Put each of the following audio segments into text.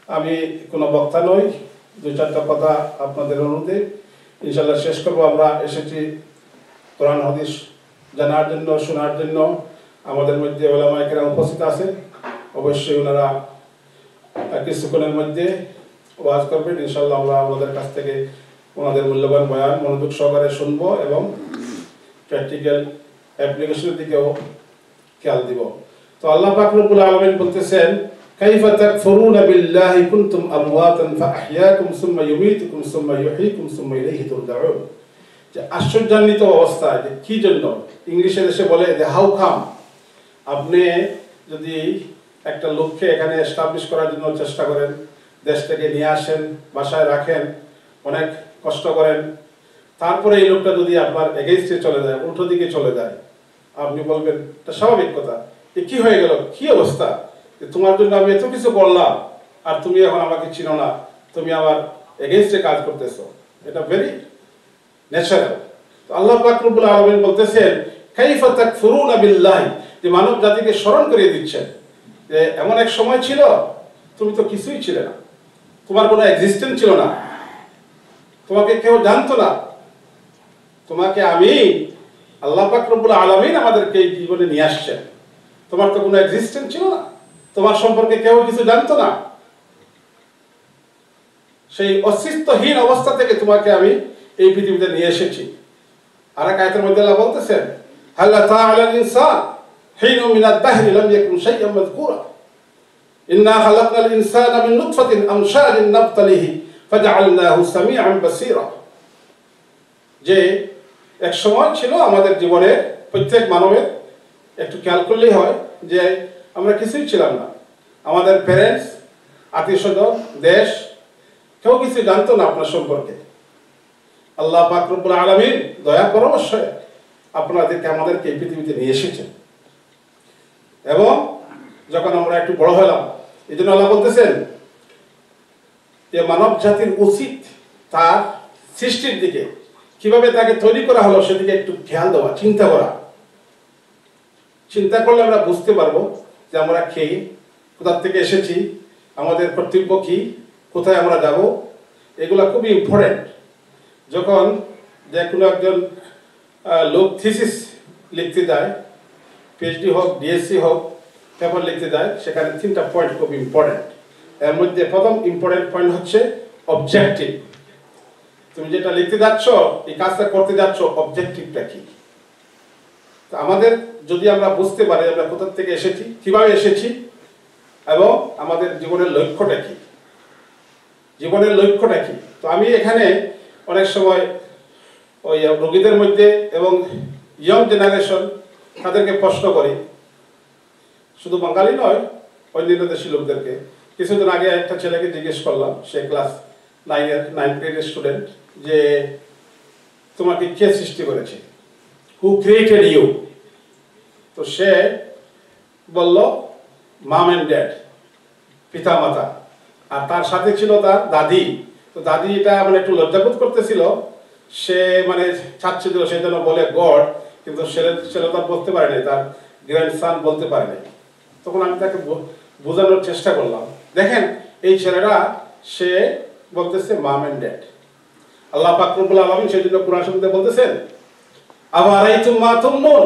আমি কোনো বক্তা নই, দুই চারটা কথা আপনাদের অনুরোধে ইনশাল্লাহ শেষ করবো। আমরা এসেছি কোরআন হাদিস জানার জন্য, শোনার জন্য। আমাদের মধ্যে ওলামায়ে কেরাম উপস্থিত আছে, অবশ্যই ওনারা কিছুক্ষণের মধ্যে ওয়াজ করবেন। ইনশাল্লাহ আমরা ওনাদের কাছ থেকে ওনাদের মূল্যবান বয়ান মনোযোগ সহকারে শুনবো এবং প্র্যাকটিক্যাল অ্যাপ্লিকেশনের দিকেও খেয়াল দিব। তো আল্লাহ পাক রব্বুল আলামিন বলতেছেন, কাইফা তাকফুরুনা বিল্লাহি কুনতুম আমওয়াতান ফাআহইয়াকুম সুম্মা ইউমীতুকুম সুম্মা ইউহয়ীকুম সুম্মা ইলাইহি তুরজাউন। যে আশ্চর্যান্বিত অবস্থা, যে কি জন্য, ইংলিশে দেশে বলে যে হাউ কাম। আপনি যদি একটা লোককে এখানে এস্টাবলিশ করার জন্য চেষ্টা করেন, দেশ থেকে নিয়ে আসেন, বাসায় রাখেন, অনেক কষ্ট করেন, তারপরে এই লোকটা যদি আপনার এগেইনস্টে চলে যায়, উল্টো দিকে চলে যায়, আপনি বলবেন এটা স্বাভাবিক কথা, যে কি হয়ে গেল, কি অবস্থা, যে তোমার জন্য আমি এত কিছু করলাম আর তুমি এখন আমাকে চিনো না, তুমি আমার এগেইনস্টে কাজ করতেছো। এটা ভেরি ন্যাচারাল। তো আল্লাহ পাক রব্বুল আলামিন বলতেছেন, কাইফা তাকফুরুনা বিল্লাহি, যে মানব জাতিকে স্মরণ করিয়ে দিচ্ছেন যে এমন এক সময় ছিল তুমি তো কিছুই ছিলে না, তোমার কোনো এক্সিস্টেন্স ছিল না, তোমাকে কেউ জানতো না, তোমাকে আমি আল্লাহ পাক রব্বুল আলামিন আমাদেরকে এই জীবনে নিয়ে আসছেন, তোমার তো কোনো এক্সিস্টেন্স ছিল না, তোমার সম্পর্কে কেউ কিছু জানতো না, সেই অস্তিত্বহীন অবস্থা থেকে তোমাকে আমি এই পৃথিবীতে নিয়ে এসেছি। আর এক আয়াতের মধ্যে আল্লাহ বলতেছেন, হাল আতা আলাল ইনসান হিনুম মিনাদ দাহরি লাম ইয়াকুন শাইআন মাযকুরা ইন্না খালাকনাল ইনসানা মিন নুতফাতিন আমশাজিন নাবতালিহি ফাজআলনাহু সামিআন বাসীরা। যে এক সময় ছিল আমাদের জীবনে, প্রত্যেক মানবের একটু খেয়াল করলেই হয় যে আমরা কিছুই ছিলাম না, আমাদের প্যারেন্টস, আত্মীয় স্বজন, দেশ, কেউ কিছু জানতো না আপনার সম্পর্কে। আল্লাহ পাক রব্বুল আলামিন দয়া পরামর্শে আপনাদেরকে আমাদেরকে এই পৃথিবীতে নিয়ে এসেছেন। এবং যখন আমরা একটু বড় হলাম, এই জন্য আল্লাহ বলতেছেন যে মানব জাতির উচিত তার সৃষ্টির দিকে, কিভাবে তাকে তৈরি করা হলো সেদিকে একটু খেয়াল দেওয়া, চিন্তা করা। চিন্তা করলে আমরা বুঝতে পারবো যে আমরা কে, কোথা থেকে এসেছি, আমাদের কর্তব্য কি, কোথায় আমরা যাব। এগুলা খুবই ইম্পর্টেন্ট। যখন যে কোনো একজন লোক থিসিস লিখতে যায়, পিএইচডি হোক, ডিএসসি হোক, পেপার লিখতে যায়, সেখানে 3টা পয়েন্ট খুব ইম্পর্টেন্ট। এর মধ্যে প্রথম ইম্পর্টেন্ট পয়েন্ট হচ্ছে অবজেক্টিভ। তুমি যেটা লিখতে যাচ্ছ, এই কাজটা করতে যাচ্ছ, অবজেক্টিভটা কি। তো আমাদের যদি আমরা বুঝতে পারি আমরা কোথা থেকে এসেছি, কিভাবে এসেছি, এবং আমাদের জীবনের লক্ষ্যটা কি, জীবনের লক্ষ্যটা কি। তো আমি এখানে অনেক সময় ওই রোগীদের মধ্যে এবং ইয়ং জেনারেশন তাদেরকে প্রশ্ন করি, শুধু বাঙালি নয়, অন্যান্য দেশি লোকদেরকে। কিছুদিন আগে একটা ছেলেকে জিজ্ঞেস করলাম, সে ক্লাস 9 গ্রেডের স্টুডেন্ট, যে তোমাকে কে সৃষ্টি করেছে, হু ক্রিয়েটেড ইউ। তো সে বলল মাম অ্যান্ড ড্যাড, পিতা মাতা, আর তার সাথে ছিল তার দাদি। তো দাদি এটা মানে একটু লজ্জাবোধ করতেছিল, সে মানে চাচ্ছিল সে যেন বলে গড, কিন্তু ছেলে তার বলতে পারে নাই, তার গ্র্যান্ডসান বলতে পারে নাই। তখন আমি তাকে বোঝানোর চেষ্টা করলাম, দেখেন এই ছেলেরা সে বলতেছে মাম অ্যান্ড ড্যাড। আল্লাহ পাক রব্বুল আলামিন সেই জন্য কুরআন শরীফে বলতেছেন, আফারাইতুম মা তুমনুন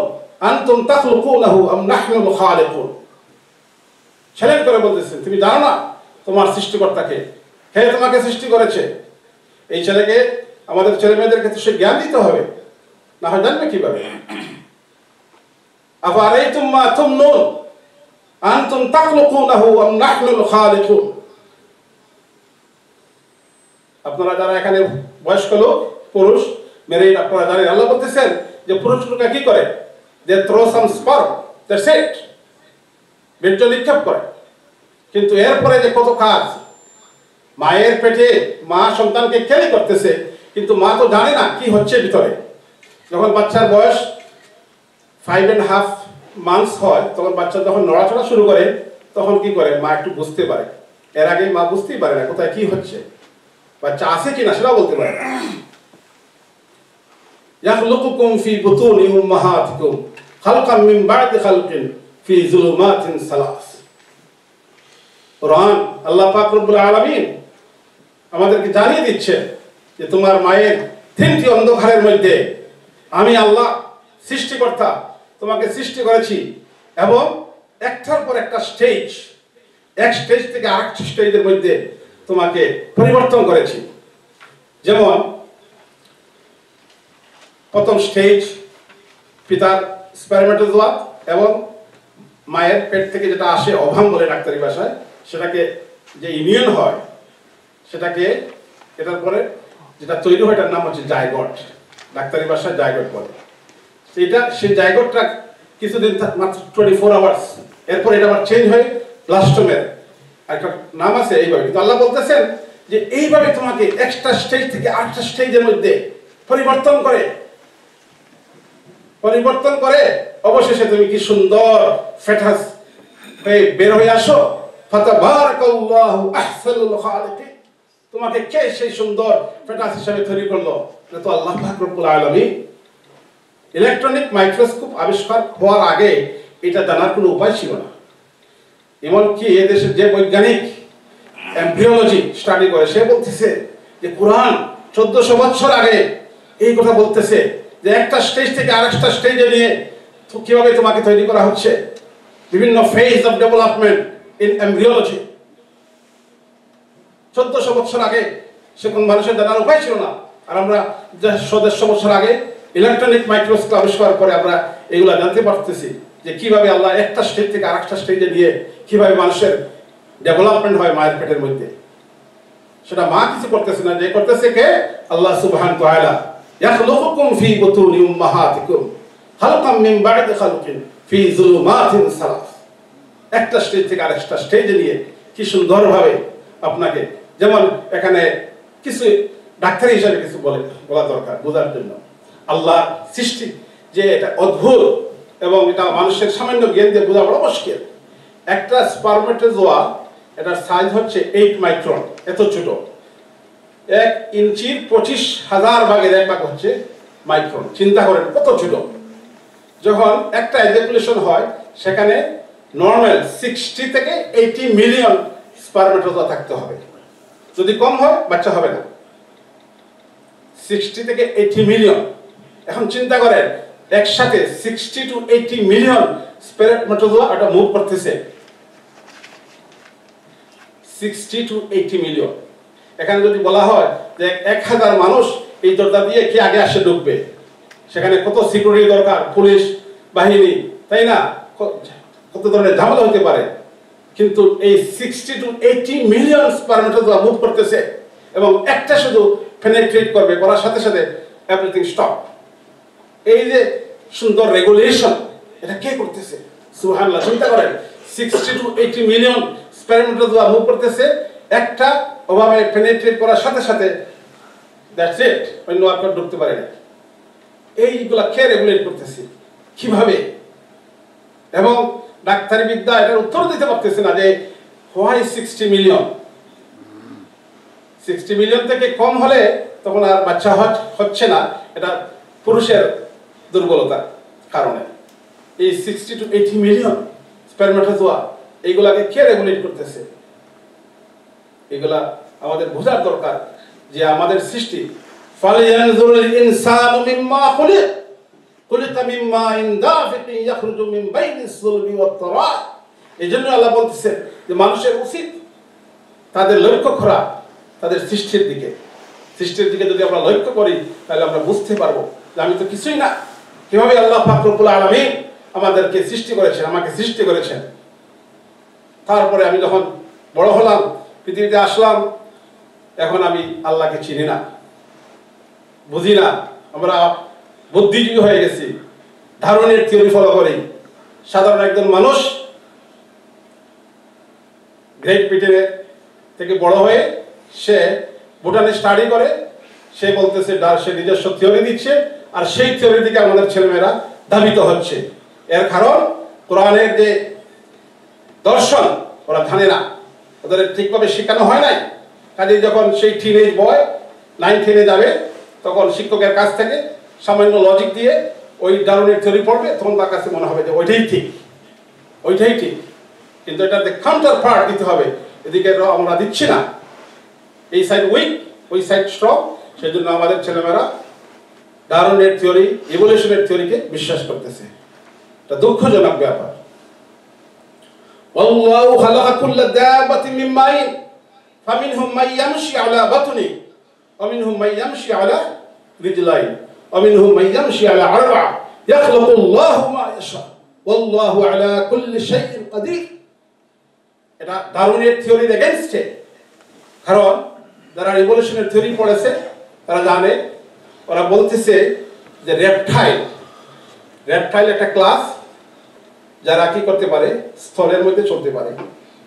আনতুম তাখলুকুনাহু আম নাহনুল খালিকুন। ছেলের করে বলতেছেন, তুমি জানো না তোমার সৃষ্টিকর্তাকে, কে তোমাকে সৃষ্টি করেছে। এই ছেলেকে, আমাদের ছেলে মেয়েদেরকে তো সে জ্ঞান দিতে হবে, না হয় জানবে কিভাবে। আফারাইতুম মা তুমনুন আনতুম তাখলুকুনাহু আম নাহনুল খালিকুন। আপনারা যারা এখানে বয়স্ক লোক, পুরুষ, মেরিড, আপনারা জানেন আল্লাহ বলতেছেন যে পুরুষ লোকরা কি করে, যে throw some sperm, that's it, বীর্য নিক্ষেপ করে। কিন্তু এরপরে যে কত কাজ, মায়ের পেটে মা সন্তানকে ক্যারি করতেছে, কিন্তু মা তো জানে না কি হচ্ছে ভিতরে। যখন বাচ্চার বয়স 5.5 মান্থস হয়, তখন বাচ্চা যখন নড়াচড়া শুরু করে, তখন কি করে, মা একটু বুঝতে পারে। এর আগে মা বুঝতেই পারে না কোথায় কি হচ্ছে, বাচ্চা আছে কিনা সেটাও বলতে পারে না। ইয়াখলুকুকুম ফি বুতুনি উম্মাহাতিকুম খালকাম মিন বা'দি খালকিন ফি যুলুমাতিন সালাস। কোরআন আল্লাহ পাক রব্বুল আলামিন আমাদেরকে জানিয়ে দিচ্ছে যে তোমার মায়ের 3টি অন্ধকারের মধ্যে আমি আল্লাহ সৃষ্টিকর্তা তোমাকে সৃষ্টি করেছি এবং একটার পর একটা স্টেজ, এক স্টেজ থেকে আরেকটা স্টেজের মধ্যে তোমাকে পরিবর্তন করেছি। যেমন প্রথম স্টেজ পিতার স্পারমেটোজোয়া এবং মায়ের পেট থেকে যেটা আসে অভাম বলে ডাক্তারি ভাষায়, সেটাকে যে ইউনিয়ন হয় সেটাকে এটার পরে যেটা তৈরি হয় এটার নাম হচ্ছে জাইগট, ডাক্তারি ভাষায় জাইগট বলে। সেই জাইগটটা কিছুদিন মাত্র 24 আওয়ার্স, এরপর এটা আবার চেঞ্জ হয়ে ব্লাস্টোমের একটা নাম আছে এইভাবে। কিন্তু আল্লাহ বলতেছেন যে এইভাবে তোমাকে একটা স্টেজ থেকে আরেকটা স্টেজের মধ্যে পরিবর্তন করে অবশেষে তুমি কি সুন্দর ফেটাস হয়ে বের হয়ে আসো। ফাতাবারাকাল্লাহু আহসানুল খালিকিন, তোমাকে কে সেই সুন্দর ফেটাস হিসেবে তৈরি করলো? এটা তো আল্লাহ পাক রব্বুল আলামিন। ইলেকট্রনিক মাইক্রোস্কোপ আবিষ্কার হওয়ার আগে এটা জানার কোনো উপায় ছিল না। এমনকি এদেশের যে বৈজ্ঞানিক এমব্রিওলজি স্টাডি করে সে বলতেছে যে কোরআন 1400 বছর আগে এই কথা বলতেছে যে একটা স্টেজ থেকে আরেকটা স্টেজে নিয়ে কিভাবে তোমাকে তৈরি করা হচ্ছে, বিভিন্ন phase of development in embryology. 1400 বছর আগে সে কোন মানুষের জানার উপায় ছিল না। আর আমরা 150 বছর আগে ইলেকট্রনিক মাইক্রোস্কোপ আবিষ্কার করে আমরা এগুলা জানতে পারতেছি যে কিভাবে আল্লাহ একটা স্টেজ থেকে আরেকটা স্টেজে নিয়ে কিভাবে মানুষের ডেভেলপমেন্ট হয় মায়ের পেটের মধ্যে। সেটা মা কিছু করতেছে না, যে করতেছে কে? আল্লাহ সুবহানাহু ওয়া তাআলা। ইয়াখলুকুকুম ফি বুতুনি উম্মাহাতিকুম খালকাম মিন বা'দি খালকিন ফি যুলুমাতিন সালাস। একটা স্টেজ থেকে আরেকটা স্টেজে নিয়ে কি সুন্দরভাবে আপনাকে, যেমন এখানে কিছু ডাক্তারি হিসাবে কিছু বলা দরকার বোঝার জন্য। আল্লাহ সৃষ্টি যে এটা অদ্ভুত এবং এটা মানুষের সামান্য জ্ঞান দিয়ে বোঝা বড় মুশকিল। একটা স্পারমেটোজোয়া এটার সাইজ হচ্ছে 8 মাইক্রন, এত ছোট। 1 ইঞ্চির 25,000 ভাগের 1 ভাগ হচ্ছে মাইক্রন। চিন্তা করেন কত ছোট। যখন একটা এজাকুলেশন হয় সেখানে নর্মাল 60 থেকে 80 মিলিয়ন স্পারমেটোজোয়া থাকতে হবে। যদি কম হয় বাচ্চা হবে না। 60 থেকে 80 মিলিয়ন। এখন চিন্তা করেন একসাথে 60 to 80 মিলিয়ন স্পারমেটোজোয়া এটা মুভ করতেছে। 60 to 80 মিলিয়ন। এখানে যদি বলা হয় যে 1000 মানুষ এই দরজা দিয়ে কি আগে আসে ঢুকবে, সেখানে কত সিকিউরিটি দরকার, পুলিশ বাহিনী, তাই না? কত ধরনের ঝামেলা হতে পারে। কিন্তু এই 60 to 80 মিলিয়ন স্পারমেটোজোয়া মুভ করতেছে এবং একটা শুধু পেনিট্রেট করবে, করার সাথে সাথে এভরিথিং স্টপ। এই যে সুন্দর রেগুলেশন, এটা কে করতেছে? সুবহানাল্লাহ। চিন্তা করেন 60 to 80 মিলিয়ন স্পারমেটোজোয়া মুভ করতেছে, একটা ওভাবে পেনিট্রেট করার সাথে সাথে দ্যাটস ইট, অন্য আর কেউ ঢুকতে পারে না। এইগুলা কে রেগুলেট করতেছে, কিভাবে? এবং ডাক্তারি বিদ্যা এটার উত্তর দিতে পারতেছে না যে হোয়াই 60 মিলিয়ন। 60 মিলিয়ন থেকে কম হলে তখন আর বাচ্চা হচ্ছে না, এটা পুরুষের দুর্বলতার কারণে। এই 60 to 80 মিলিয়ন স্পারমেটোজোয়া এইগুলাকে কে রেগুলেট করতেছে? এগুলা আমাদের বোঝার দরকার যে আমাদের সৃষ্টি ফালিয়ানজুরুল ইনসানু মিম্মা খুলিকা মিন মাইন দাফিকিন ইয়াখরুজু মিন বাইনিস সুলবি ওয়াত তারাব। এইজন্য আল্লাহ বলতেছেন যে মানুষের উচিত তাদের লক্ষ্য করা তাদের সৃষ্টির দিকে। সৃষ্টির দিকে যদি আমরা লক্ষ্য করি তাহলে আমরা বুঝতে পারবো যে আমি তো কিছুই না, কিভাবে আল্লাহ পাক রব্বুল আলামিন আমাদেরকে সৃষ্টি করেছেন, আমাকে সৃষ্টি করেছেন। তারপরে আমি যখন বড় হলাম, পৃথিবীতে আসলাম, এখন আমি আল্লাহকে চিনি না, বুঝি না। আমরা বুদ্ধিজীবী হয়ে গেছি, ধারণের থিওরি ফলো করি। সাধারণ একজন মানুষ গ্রেট ব্রিটেনে থেকে বড় হয়ে সে ভুটানে স্টাডি করে, সে বলতেছে সে নিজস্ব থিওরি দিচ্ছে, আর সেই থিওরির দিকে আমাদের ছেলেমেয়েরা ধাবিত হচ্ছে। এর কারণ কোরআনের যে দর্শন ওরা জানে না, ওদের ঠিকভাবে শেখানো হয় নাই। কাজে যখন সেই টিনেজ বয় 9-10-এ যাবে, তখন শিক্ষকের কাছ থেকে সামান্য লজিক দিয়ে ওই ডারউইনের থিওরি পড়বে, তখন তার কাছে মনে হবে যে ওইটাই ঠিক, ওইটাই ঠিক। কিন্তু এটাতে কাউন্টার পার্ট দিতে হবে, এদিকে আমরা দিচ্ছি না, এই সাইড উইক ওই সাইড স্ট্রং, সেই জন্য আমাদের ছেলেমেয়েরা ডারউইনের থিওরি, ইভলিউশনের থিওরিকে বিশ্বাস করতেছে। এটা দুঃখজনক ব্যাপার। আল্লাহু খালাকা কুল্লা দাবাতিন মিন মাইন ফামিনহুম মান ইয়ামশি আলা বাতনি ওয়া মিনহুম মান ইয়ামশি আলা রিজলাইন ওয়া মিনহুম মান ইয়ামশি আলা আরবা ইয়াখলুকুল্লাহু মা ইয়াশা ওয়াল্লাহু আলা কুল্লি শাইইন কাদির। এটা ডারউইনের থিওরির এগেইনস্টে। কারণ যারা ইভলিউশনের থিওরি পড়েছে তারা জানে, ওরা বলতেছে যে রেপটাইল একটা ক্লাস যারা কি করতে পারে, স্থলের মধ্যে চলতে পারে,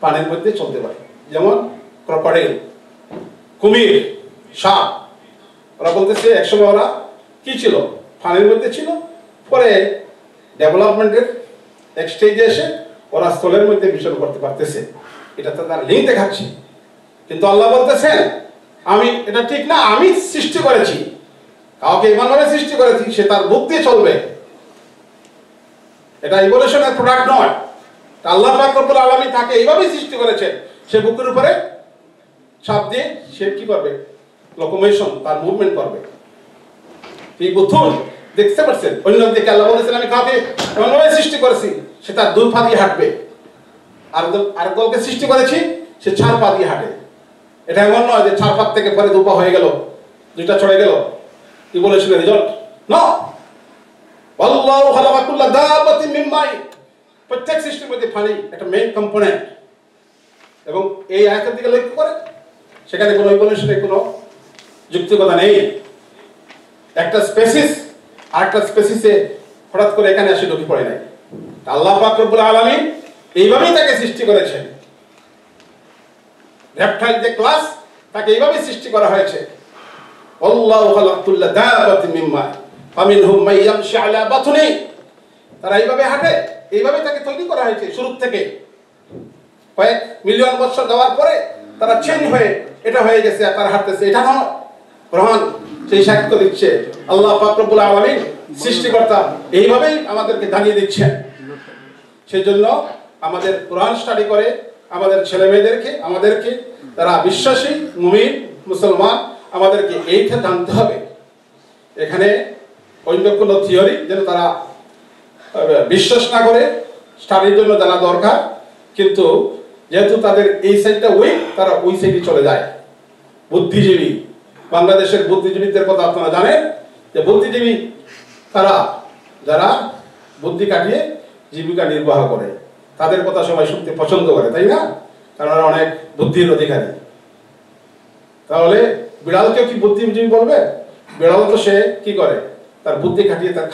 পানির মধ্যে চলতে পারে, যেমন ক্রোকোডাইল, কুমির, সাপ। ওরা বলতেছে একসময় ওরা কি ছিল, পানির মধ্যে ছিল, পরে ডেভেলপমেন্টের এক স্টেজে এসে ওরা স্থলের মধ্যে বিচরণ করতে পারতেছে। এটা তো তার লিঙ্ক দেখাচ্ছে। কিন্তু আল্লাহ বলতেছেন আমি এটা ঠিক না, আমি সৃষ্টি করেছি, কাউকে এমনভাবে সৃষ্টি করেছি সে তার বুদ্ধি চলবে। এটা ইভলিউশনের প্রোডাক্ট নয়। আল্লাহ পাক রব্বুল আলামিন তাকে এইভাবেই সৃষ্টি করেছেন, সে বুকের উপরে চাপ দিয়ে সে কি করবে, লোকোমোশন, তার মুভমেন্ট করবে। এই বুথুন দেখতে পাচ্ছেন। অন্যদিকে আল্লাহ বলেছেন আমি কাউকে এমনভাবে সৃষ্টি করেছি সে তার দুই পা দিয়ে হাঁটবে, আর দলকে সৃষ্টি করেছি সে 4 পা দিয়ে হাঁটে। এটা এমন নয় যে 4 পা থেকে পরে 2 পা হয়ে গেল, 2টা চড়ে গেল, ইভলিউশনের রেজাল্ট না। আল্লাহু খালাকা কুল্লা দাবাতিন মিন মাইন, প্রত্যেক সৃষ্টির মধ্যে পানি একটা মেইন কম্পোনেন্ট। এবং এই আয়াতের দিকে লক্ষ্য করে সেখানে কোনো ইভলিউশনের কোনো যুক্তিকতা নেই। একটা স্পেসিস আরেকটা স্পেসিসে হঠাৎ করে এখানে আসে ঢুকে পড়ে নাই। আল্লাহ পাক রব্বুল আলামিন এইভাবেই তাকে সৃষ্টি করেছেন। রেপটাইল যে ক্লাস, তাকে এইভাবেই সৃষ্টি করা হয়েছে। আল্লাহু খালাকা কুল্লা দাবাতিন মিন মাইন ফামিনহুম মান ইয়ামশি আলা বাতনি, তারা এইভাবে হাঁটে, এইভাবে তাকে তৈরি করা হয়েছে। শুরু থেকে কয়েক মিলিয়ন বছর যাওয়ার পরে তারা চেঞ্জ হয়ে এটা হয়ে গেছে, তারা হাঁটতেছে। এটা নয়, গ্রহণ সেই সাক্ষ্য দিচ্ছে আল্লাহ পাক রব্বুল আলামিন সৃষ্টিকর্তা এইভাবেই আমাদেরকে জানিয়ে দিচ্ছেন। সেই জন্য আমাদের কোরআন স্টাডি করে আমাদের ছেলে মেয়েদেরকে, আমাদেরকে তারা বিশ্বাসী মুমিন মুসলমান, আমাদেরকে এইটা জানতে হবে। এখানে অন্য কোনো থিওরি যেন তারা বিশ্বাস না করে, স্টাডির জন্য জানা দরকার। কিন্তু যেহেতু তাদের এই সাইডটা উইক, তারা ওই সাইডে চলে যায়। বুদ্ধিজীবী, বাংলাদেশের বুদ্ধিজীবীদের কথা আপনারা জানেন যে বুদ্ধিজীবী তারা যারা বুদ্ধি কাটিয়ে জীবিকা নির্বাহ করে, তাদের কথা সবাই শুনতে পছন্দ করে, তাই না? কারণ ওরা অনেক বুদ্ধির অধিকারী। তাহলে বিড়ালকেও কি বুদ্ধিজীবী বলবে? বিড়াল তো সে কি করে, তার বুদ্ধি খাটিয়ে তার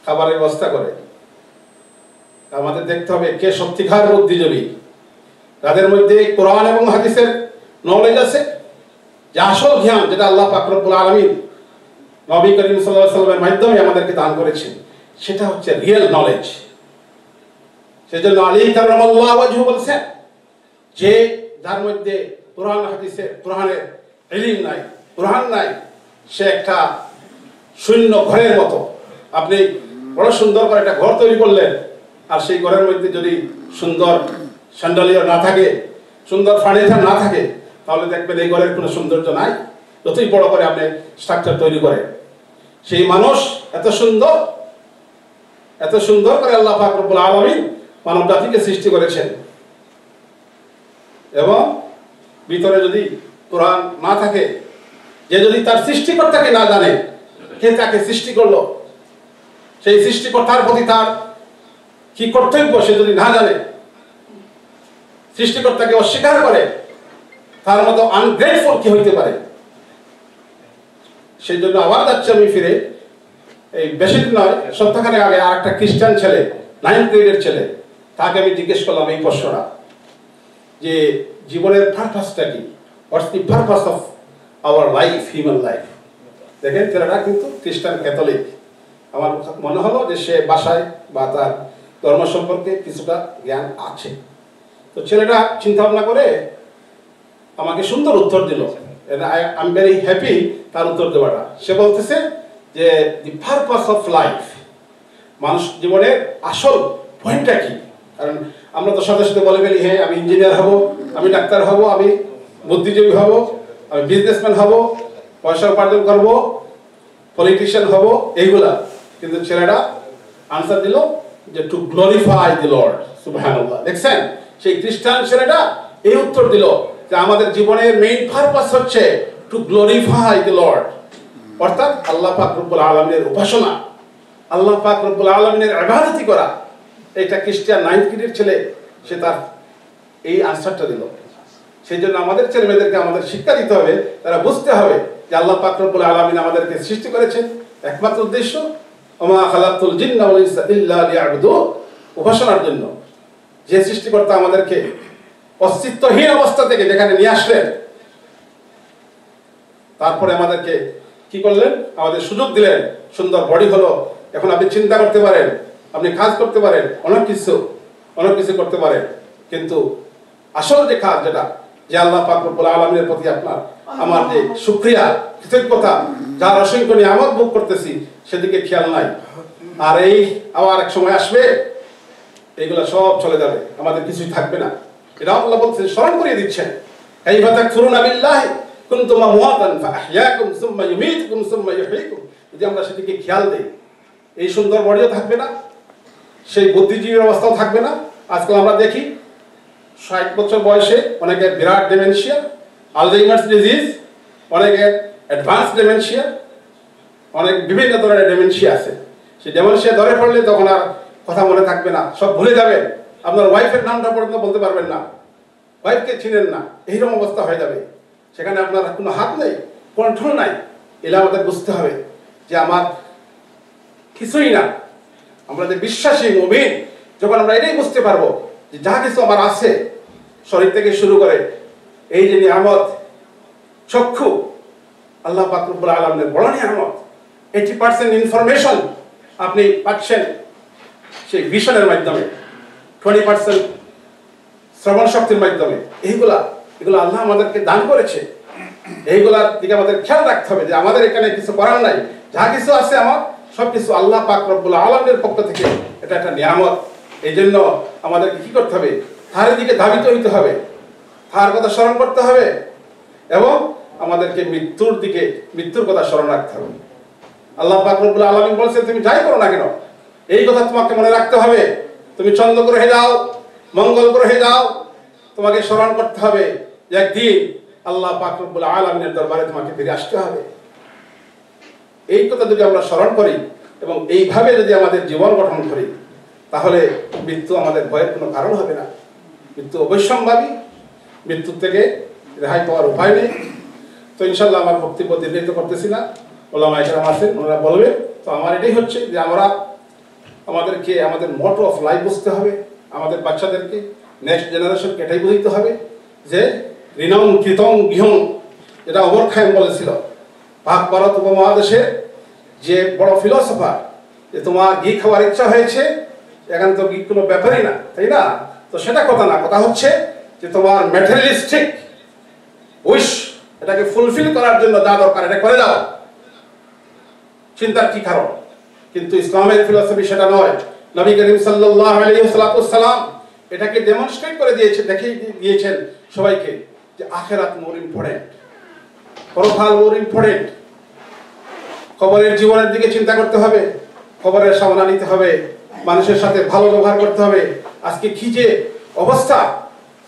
খাবারের ব্যবস্থা করে। আমাদের দেখতে হবে কে সত্যিকার বুদ্ধিজীবী, তাদের মধ্যে কোরআন এবং হাদিসের নলেজ আছে, যে আসল জ্ঞান যেটা আল্লাহ পাক রব্বুল আলামিন নবী করিম সাল্লাল্লাহু আলাইহি ওয়াসাল্লামের মাধ্যমে আমাদেরকে দান করেছেন, সেটা হচ্ছে রিয়েল নলেজ। সেজন্য আলী কারামাল্লাহু ওয়াজহু বলেছেন যে যার মধ্যে কোরআনের ইলম নাই, কোরআন নাই, সে একটা শূন্য ঘরের মতো। আপনি বড় সুন্দর করে একটা ঘর তৈরি করলেন, আর সেই ঘরের মধ্যে যদি সুন্দর স্যান্ডালিয়ার না থাকে, সুন্দর ফার্নিচার না থাকে, তাহলে দেখবেন এই ঘরের কোনো সৌন্দর্য নাই, যতই বড় করে আপনি স্ট্রাকচার তৈরি করেন। সেই মানুষ এত সুন্দর করে আল্লাহ পাক রব্বুল আলামিন মানব জাতিকে সৃষ্টি করেছেন, এবং ভিতরে যদি কোরআন না থাকে, যে যদি তার সৃষ্টিকর্তাকে না জানে, কে তাকে সৃষ্টি করলো, সেই সৃষ্টিকর্তার প্রতি তার কি কর্তব্য সে যদি না জানে, সৃষ্টিকর্তাকে অস্বীকার করে, তার মতো আনগ্রেটফুল কি হইতে পারে? সেই জন্য আবার যাচ্ছি আমি ফিরে, এই বেশি দিন নয়, সপ্তাহখানেক আগে আর একটা খ্রিস্টান ছেলে, 9th গ্রেডের ছেলে, তাকে আমি জিজ্ঞেস করলাম এই প্রশ্নটা, যে জীবনের পারপাসটা কি? What's the purpose of our life, human life? দেখেন ছেলেটা কিন্তু খ্রিস্টান ক্যাথলিক। আমার মনে হলো যে সে বাসায় বা তার ধর্ম সম্পর্কে কিছুটা জ্ঞান আছে। তো ছেলেটা চিন্তা ভাবনা করে আমাকে সুন্দর উত্তর দিল। আই এম ভেরি হ্যাপি তার উত্তর দেওয়াটা। সে বলতেছে যে দি পারপাস অফ লাইফ, মানুষ জীবনের আসল পয়েন্টটা কি? কারণ আমরা তো সাথে সাথে বলে ফেলি, হ্যাঁ আমি ইঞ্জিনিয়ার হব, আমি ডাক্তার হব, আমি বুদ্ধিজীবী হব, আমি বিজনেসম্যান হব, পয়সা উপার্জন করব, পলিটিশিয়ান হব, এইগুলা। কিন্তু ছেলেটা আনসার দিল যে টু গ্লোরিফাই দি লর্ড, সুবহানাল্লাহ। দেখছেন সেই খ্রিস্টান ছেলেটা এই উত্তর দিল যে আমাদের জীবনের মেইন পারপাস হচ্ছে টু গ্লোরিফাই দি লর্ড, অর্থাৎ আল্লাহ পাক রব্বুল আলামিনের উপাসনা, আল্লাহ পাক রব্বুল আলামিনের ইবাদত করা। এটা খ্রিস্টান 9th গ্রেডের ছেলে, সে তার এই আনসারটা দিল। সেই জন্য আমাদের ছেলে মেয়েদেরকে আমাদের শিক্ষা দিতে হবে, তারা বুঝতে হবে যে আল্লাহ পাক রব্বুল আলামিন আমাদেরকে সৃষ্টি করেছেন একমাত্র উদ্দেশ্য ওমা খালাকতুল জিন্না ওয়াল ইনসা ইল্লা লিয়াবুদুন, উপাসনার জন্য। যে সৃষ্টিকর্তা আমাদেরকে অস্তিত্বহীন অবস্থা থেকে যেখানে নিয়ে আসলেন, তারপরে আমাদেরকে কি করলেন, আমাদের সুযোগ দিলেন, সুন্দর বডি হলো, এখন আপনি চিন্তা করতে পারেন, আপনি কাজ করতে পারেন, অনেক কিছু করতে পারেন। কিন্তু আসল যে কাজ, যেটা যে আল্লাহ পাক রব্বুল আলামিনের প্রতি আপনার আমার যে শুকরিয়া, কৃতজ্ঞতা, যার অসংখ্য নিয়ামত ভোগ করতেছি, সেদিকে খেয়াল নাই। আর এই আবার এক সময় আসবে, এইগুলা সব চলে যাবে, আমাদের কিছুই থাকবে না। এটা আল্লাহ বলছেন, স্মরণ করিয়ে দিচ্ছেন, কাইফা তাকফুরুনা বিল্লাহি কুনতুম আমওয়াতান ফাআহইয়াকুম সুম্মা ইউমীতুকুম সুম্মা ইউহয়ীকুম। যদি আমরা সেদিকে খেয়াল দেই, এই সুন্দর বডিও থাকবে না, সেই বুদ্ধিজীবীর অবস্থাও থাকবে না। আজকাল আমরা দেখি 60 বছর বয়সে অনেকের বিরাট ডেমেনশিয়া, আলজাইমার্স ডিজিজ, অনেকের অ্যাডভান্স ডেমেনশিয়া, অনেক বিভিন্ন ধরনের ডেমেনশিয়া আছে। সেই ডেমেনশিয়া ধরে পড়লে তখন আর কথা মনে থাকবে না, সব ভুলে যাবেন, আপনার ওয়াইফের নামটা পর্যন্ত বলতে পারবেন না, ওয়াইফকে চিনেন না, এইরকম অবস্থা হয়ে যাবে। সেখানে আপনার কোনো হাত নেই, কন্ট্রোল নাই। এলা আমাদের বুঝতে হবে যে আমার কিছুই না। আমরা যে বিশ্বাসী মুমিন, যখন আমরা এটাই বুঝতে পারবো যে যা কিছু আমার আছে, শরীর থেকে শুরু করে এই যে নিয়ামত চক্ষু, আল্লাহ পাক রব্বুল আলামিনের বড় নিয়ামত। 80% ইনফরমেশন আপনি পাচ্ছেন সেই ভিশনের মাধ্যমে, 20% শ্রবণ শক্তির মাধ্যমে। এগুলো আল্লাহ আমাদেরকে দান করেছে। এইগুলার দিকে আমাদের খেয়াল রাখতে হবে যে আমাদের এখানে কিছু করার নাই, যা কিছু আছে আমার সবকিছু আল্লাহ পাক রব্বুল আলামিনের পক্ষ থেকে, এটা একটা নিয়ামত। এই জন্য আমাদেরকে কি করতে হবে, তার দিকে ধাবিত হইতে হবে, তার কথা স্মরণ করতে হবে, এবং আমাদেরকে মৃত্যুর কথা স্মরণ রাখতে হবে। আল্লাহ পাক রব্বুল আলামিন বলেছেন, তুমি যাই করো না কেন, এই কথা তোমাকে মনে রাখতে হবে। তুমি চন্দ্র গ্রহে যাও, মঙ্গল গ্রহে যাও, তোমাকে স্মরণ করতে হবে যে একদিন আল্লাহ পাক রব্বুল আলামিনের দরবারে তোমাকে ফিরে আসতে হবে। এই কথা যদি আমরা স্মরণ করি এবং এইভাবে যদি আমাদের জীবন গঠন করি, তাহলে মৃত্যু আমাদের ভয়ের কোনো কারণ হবে না। মৃত্যু অবশ্যম্ভাবী, মৃত্যুর থেকে রেহাই পাওয়ার উপায় নেই। তো ইনশাল্লাহ আমার বক্তব্য দীর্ঘায়িত করতেছি না, ওলামা ইকরাম আছেন, ওনারা বলবেন। তো আমার এটাই হচ্ছে যে আমাদেরকে আমাদের মোটো অফ লাইফ বুঝতে হবে, আমাদের বাচ্চাদেরকে, নেক্সট জেনারেশনকে এটাই বুঝতে হবে যে ঋণং কৃতং গৃহং, যেটা ওমর খায়ম বলেছিল, পাক ভারত উপমহাদেশে যে বড় ফিলোসফার, যে তোমার ঘি খাওয়ার ইচ্ছা হয়েছে, এখানে তো ঘি কোনো ব্যাপারই না, তাই না? তো সেটা কথা না, কথা হচ্ছে যে তোমার ম্যাটেরিয়ালিস্টিক উইশ, এটাকে ফুলফিল করার জন্য যা দরকার এটা করে দাও, চিন্তার কি কারণ? কিন্তু ইসলামের ফিলোসফি সেটা নয়। নবী করিম সাল্লাল্লাহু আলাইহি ওয়াসাল্লাম এটাকে ডেমনস্ট্রেট করে দেখিয়ে দিয়েছেন সবাইকে যে আখিরাত মোর ইম্পর্টেন্ট, পরকাল মোর ইম্পর্টেন্ট। কবরের জীবনের দিকে চিন্তা করতে হবে, কবরের সামনা নিতে হবে, মানুষের সাথে ভালো ব্যবহার করতে হবে। আজকে কি যে অবস্থা,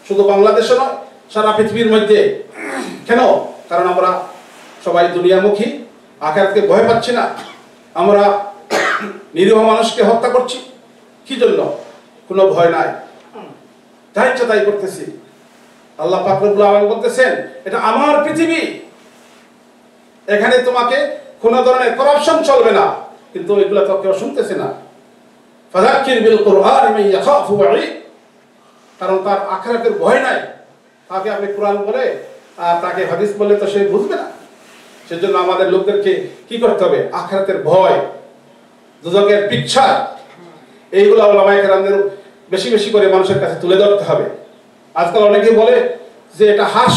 শুধু বাংলাদেশে নয়, সারা পৃথিবীর মধ্যে। কেন? কারণ আমরা সবাই দুনিয়ামুখী, আখিরাতকে ভয় পাচ্ছি না। আমরা নিরীহ মানুষকে হত্যা করছি, কি জন্য? কোনো ভয় নাই, যা ইচ্ছা তাই করতেছি। আল্লাহ পাক রব্বুল আলামিন বলতেছেন, এটা আমার পৃথিবী, এখানে তোমাকে কোনো ধরনের করাপশন চলবে না। কিন্তু এগুলো তো কেউ শুনতেছে না। ফাযাক্কির বিল কুরআন মান ইয়াখাফু ওয়াঈদ, কারণ তার আখিরাতের ভয় নাই। তাকে আপনি কোরআন বলে আর তাকে হাদিস বলে তো সে বুঝবে না। সেজন্য আমাদের লোকদেরকে কি করতে হবে? আখিরাতের ভয়, দুজকের পিচ্ছা, এইগুলো ওলামায়ে কেরামদের বেশি বেশি করে মানুষের কাছে তুলে ধরতে হবে। আজকাল অনেকে বলে যে এটা হাস,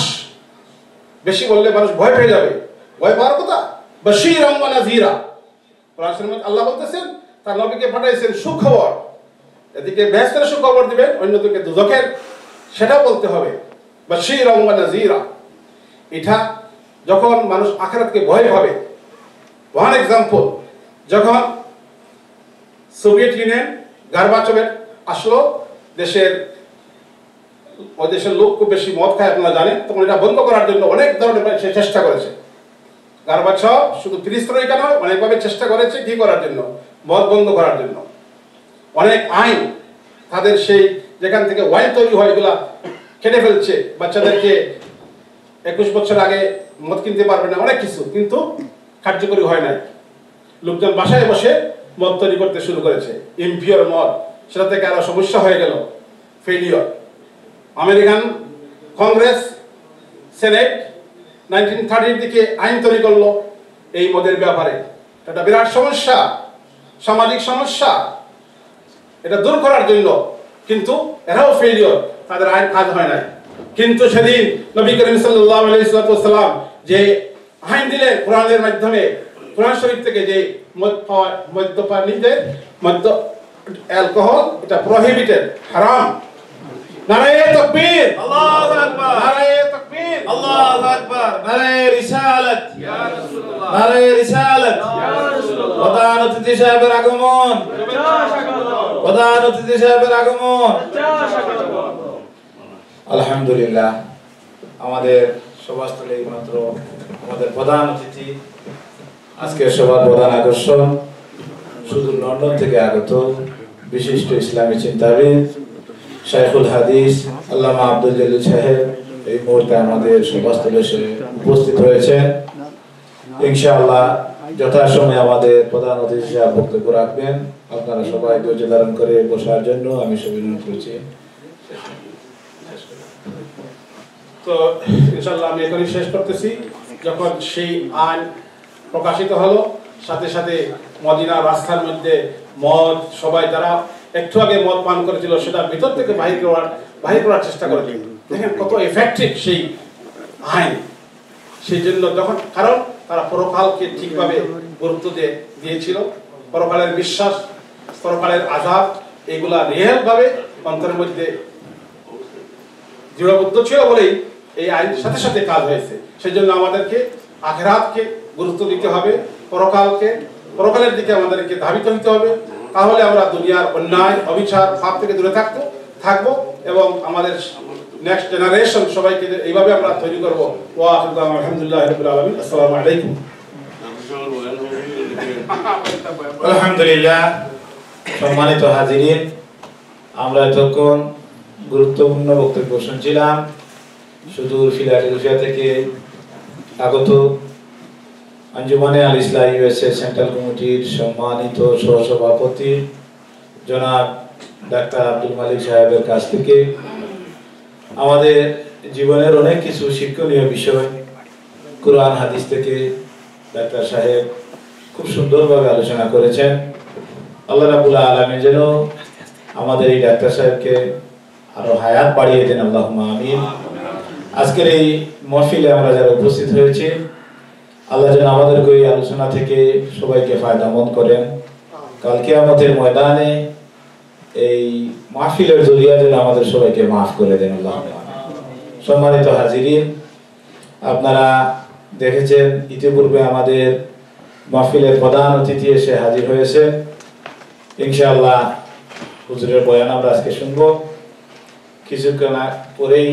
বেশি বললে মানুষ ভয় পেয়ে যাবে। ভয় পাওয়ার কথা, বাশীরাম ওয়া নাযীরা। কোরআন শরীফে আল্লাহ বলতেছেন তার নবীকে পাঠাইছেন সুখবর, এদিকে বেহেশতের সুখবর দিবেন, অন্যদিকে দুজকের সেটাও বলতে হবে। বাশীরান ওয়া নাযীরা। এটা যখন মানুষ আখিরাতকে ভয় পাবে। ওয়ান এক্সাম্পল, যখন সোভিয়েত ইউনিয়ন গার্বাচোভের আসলো, ওই দেশের লোক খুব বেশি মদ খায় আপনারা জানেন, তখন এটা বন্ধ করার জন্য অনেক ধরনের সে চেষ্টা করেছে। গার্বাচভ শুধু ফিলিস্তিনই কেন, অনেকভাবে চেষ্টা করেছে কি করার জন্য, মদ বন্ধ করার জন্য। অনেক আইন তাদের সেই যেখান থেকে ওয়াইন তৈরি হয় এগুলা কেটে ফেলছে, বাচ্চাদেরকে 21 বছর আগে মদ কিনতে পারবে না, অনেক কিছু, কিন্তু কার্যকরী হয় নাই। লোকজন বাসায় বসে মদ তৈরি করতে শুরু করেছে, ইম্পিওর মদ, সেটা থেকে আরো সমস্যা হয়ে গেল, ফেলিওর। আমেরিকান কংগ্রেস সেনেট 1930 দিকে আইন তৈরি করলো এই মদের ব্যাপারে। এটা বিরাট সমস্যা, সামাজিক সমস্যা, এটা দূর করার জন্য, কিন্তু এরাও ফেলিওর, তাদের আইন কাজ হয় নাই। কিন্তু সেদিন নবী করিম সাল্লাল্লাহু আলাইহি ওয়াসাল্লাম যে আইন দিলেন কোরআনের মাধ্যমে, কোরআন শরীফ থেকে, যে মদ্যপানীদের অ্যালকোহল এটা প্রহিবিটেড, হারাম। নারায়ে তাকবীর, আল্লাহু আকবার, নারায়ে তাকবীর, আল্লাহু আকবার, নারায়ে রিসালাত, ইয়া রাসূলুল্লাহ, নারায়ে রিসালাত, ইয়া রাসূলুল্লাহ। প্রধান অতিথি সাহেবের আগমন, প্রধান অতিথি সাহেবের আগমন। আলহামদুলিল্লাহ, আমাদের সভাস্থলে মাত্র আমাদের প্রধান অতিথি, আজকের সভার প্রধান আকর্ষণ শুধু লন্ডন থেকে আগত বিশিষ্ট ইসলামী চিন্তাবিদ শাইখুল হাদিস আল্লামা আব্দুল জলিল সাহেব এই মুহূর্তে আমাদের সভাস্থলে এসে উপস্থিত হয়েছেন। ইনশাআল্লাহ যথাসময়ে আমাদের প্রধান অতিথি সাহেব বক্তব্য রাখবেন। আপনারা সবাই ধৈর্য ধারণ করে বসার জন্য আমি অনুরোধ করছি। তো ইনশাআল্লাহ আমি এখনই শেষ করতেছি। যখন সেই আইন প্রকাশিত হলো, সাথে সাথে মদিনার রাস্তার মধ্যে মদ, সবাই যারা একটু আগে মদ পান করেছিল সেটা ভিতর থেকে বাহির করার চেষ্টা করেছিল। দেখেন কত এফেক্টিভ সেই আইন। সেই জন্য যখন, কারণ তারা পরকালকে ঠিকভাবে গুরুত্ব দিয়েছিল, পরকালের বিশ্বাস, পরকালের আযাব, এগুলা রিয়েল ভাবে অন্তরের মধ্যে দৃঢ়বদ্ধ ছিল বলেই এই আইন সাথে সাথে কাজ হয়েছে। সেই জন্য আমাদেরকে আখিরাতকে গুরুত্ব দিতে হবে, পরকালের দিকে আমাদেরকে ধাবিত হতে হবে। তাহলে আমরা দুনিয়ার অন্যায়, অবিচার, পাপ থেকে দূরে থাকবো এবং আমাদের নেক্সট জেনারেশন সবাইকে এইভাবে আমরা তৈরি করবো। ওয়া আখিরু দাওয়ানা আলহামদুলিল্লাহি রাব্বিল আলামিন। আসসালামু আলাইকুম। আলহামদুলিল্লাহ, সম্মানিত হাজিরিন, আমরা এতক্ষণ গুরুত্বপূর্ণ বক্তব্য শুনছিলাম সুদূর ফিলাডেলফিয়া থেকে আগত আঞ্জুমানে আল ইসলাহ ইউএসএ সেন্ট্রাল কমিটির সম্মানিত সহসভাপতি জনাব ডাক্তার আব্দুল মালিক সাহেবের কাছ থেকে আমাদের জীবনের অনেক কিছু শিক্ষণীয় বিষয় কোরআন হাদিস থেকে ডাক্তার সাহেব খুব সুন্দরভাবে আলোচনা করেছেন। আল্লাহ রাব্বুল আলামিন যেন আমাদের এই ডাক্তার সাহেবকে আরো হায়াত বাড়িয়ে দেন, আল্লাহুম্মা আমিন। আজকের এই মাহফিলে আমরা যারা উপস্থিত হয়েছি, আল্লাহ যেন আমাদেরকে এই আলোচনা থেকে সবাইকে ফায়দামন্দ করেন। কাল কিয়ামতের ময়দানে এই মাহফিলের জরিয়া যেন আমাদের সবাইকে মাফ করে দেন, আল্লাহুম্মা আমিন। সম্মানিত হাজিরিন, আপনারা দেখেছেন ইতিপূর্বে আমাদের মাহফিলের প্রধান অতিথি এসে হাজির হয়েছে। ইনশাআল্লাহ হুজুরের বয়ান আমরা আজকে শুনবো। কিছুক্ষণ পরেই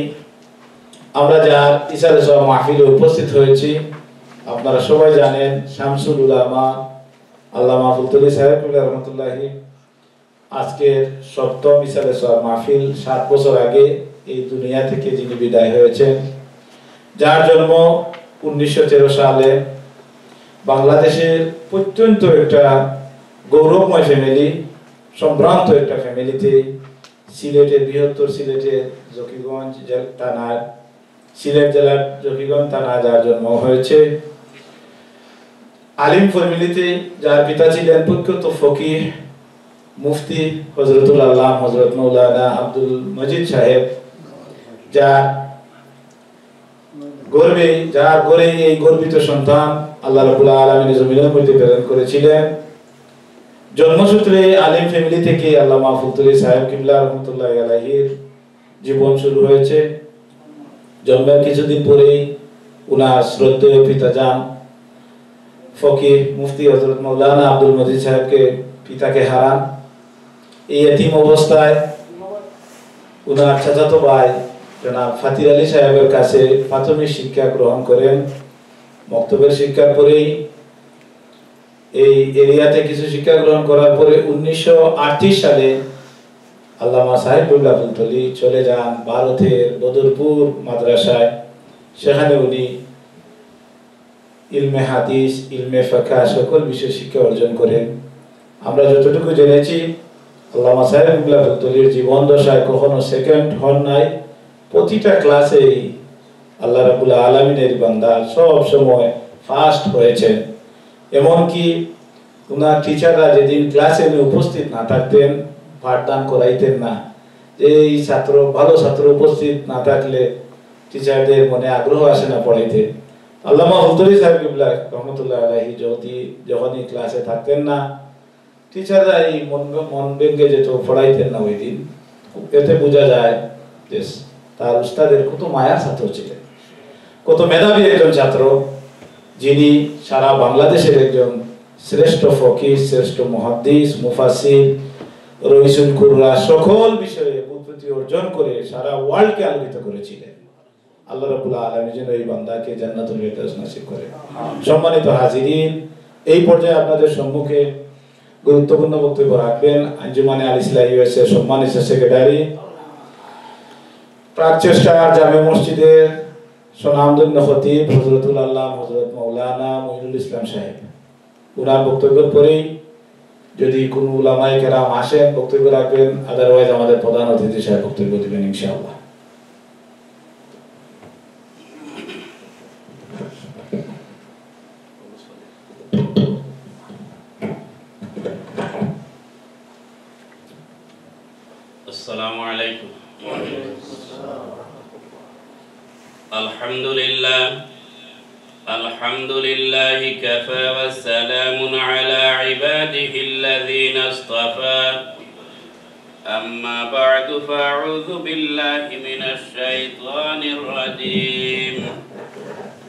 আমরা যার ইশারে সহ মাহফিলে উপস্থিত হয়েছি, আপনারা সবাই জানেন শামসুল উলামা আল্লামা ফুলতলি সাহেব রহমতুল্লাহি আজকের 7ম ইশারে সহ মাহফিল। 7 বছর আগে এই দুনিয়া থেকে যিনি বিদায় হয়েছেন, যার জন্ম 1913 সালে বাংলাদেশের প্রত্যন্ত একটা গৌরবময় ফ্যামিলি, সম্ভ্রান্ত একটা ফ্যামিলিতে, সিলেটের বৃহত্তর সিলেটের জকিগঞ্জ থানার, সিলেট জেলার জকিগঞ্জ থানা যার জন্ম হয়েছে। আলিম ফ্যামিলিতে, যার পিতা ছিলেন প্রখ্যাত ফকিহ মুফতি হযরতুল আল্লাহ হযরত মাওলানা আব্দুল মজিদ সাহেব, যার গর্বে এই গর্বিত সন্তান আল্লাহ রাব্বুল আলামিন জমিনের মধ্যে প্রেরণ করেছিলেন। জন্মসূত্রে আলিম ফ্যামিলি থেকে আল্লামা ফুলতলি সাহেব কিবলা রহমতুল্লাহি আলাইহির জীবন শুরু হয়েছে। জন্মের কিছুদিন পরেই উনার শ্রদ্ধেয় পিতা যান ফকির মুফতি হযরত মাওলানা আব্দুল মজিদ সাহেবকে পিতাকে হারান। এই এতিম অবস্থায় উনার চাচাতো ভাই জনাব ফাতির আলী সাহেবের কাছে প্রাথমিক শিক্ষা গ্রহণ করেন। মক্তবের শিক্ষার পরেই এই এরিয়াতে কিছু শিক্ষা গ্রহণ করার পরে 1938 সালে আল্লামা সাহেবুল্লাহ ফুলতলি চলে যান ভারতের বদরপুর মাদ্রাসায়। সেখানে উনি ইলমে হাদিস, ইলমে ফিকহ সকল বিষয়ে শিক্ষা অর্জন করেন। আমরা যতটুকু জেনেছি আল্লামা সাহেবুল্লাহ ফুলতলির জীবন দশায় কখনো সেকেন্ড হন নাই, প্রতিটা ক্লাসেই আল্লাহ রাব্বুল আলামিনের বান্দা সব সময় ফার্স্ট হয়েছেন। এমনকি ওনার টিচাররা যেদিন ক্লাসে উপস্থিত না থাকতেন পাঠদান করাইতেন না, যে এই ছাত্র ভালো ছাত্র উপস্থিত না থাকলে টিচারদের মনে আগ্রহ আসে না পড়াইতে। আল্লামা ফুলতলি সাহেব রহমতুল্লাহ আলাইহি যখনই ক্লাসে থাকতেন না, টিচাররা এই মন ভেঙে যেত, পড়াইতেন না ওই দিন। এতে বোঝা যায় যে তার উস্তাদের কত মায়ার ছাত্র ছিলেন, কত মেধাবী একজন ছাত্র, যিনি সারা বাংলাদেশের একজন শ্রেষ্ঠ ফকিহ, শ্রেষ্ঠ মুহাদ্দিস, মুফাসসির, রইসুল কুররা সকল বিষয়ে বুদ্ধি অর্জন করে সারা ওয়ার্ল্ডকে আলোকিত করেছিলেন। আল্লাহ রাব্বুল আলামিন যেন এই বান্দাকে জান্নাতুল ফেরদাউস নসিব করে। সম্মানিত হাজিরিন, এই পর্যায়ে আপনাদের সম্মুখে গুরুত্বপূর্ণ বক্তব্য রাখবেন আঞ্জুমানে আল ইসলাহ ইউএসএ সম্মানিত সেক্রেটারি, প্রাকচেষ্টা জামে মসজিদের সুনামধন্য খতিব হযরতুল আল্লাহ হযরত মাওলানা মঈনুল ইসলাম সাহেব। ওনার বক্তব্যের পরেই যদি কোনো উলামায়ে কেরাম আসেন বক্তব্য রাখবেন, আদারওয়াইজ আমাদের প্রধান অতিথি সাহেব বক্তব্য দিবেন ইনশাআল্লাহ। আসসালামু আলাইকুম। আলহামদুলিল্লাহ আলহামদুলিল্লাহি কাফা ওয়া সালামুন আলা ইবাদিহিল্লাযীনা ইসতাফা। আম্মা বা'দু ফাআউযু বিল্লাহি মিনাশ শাইতানির রাজীম।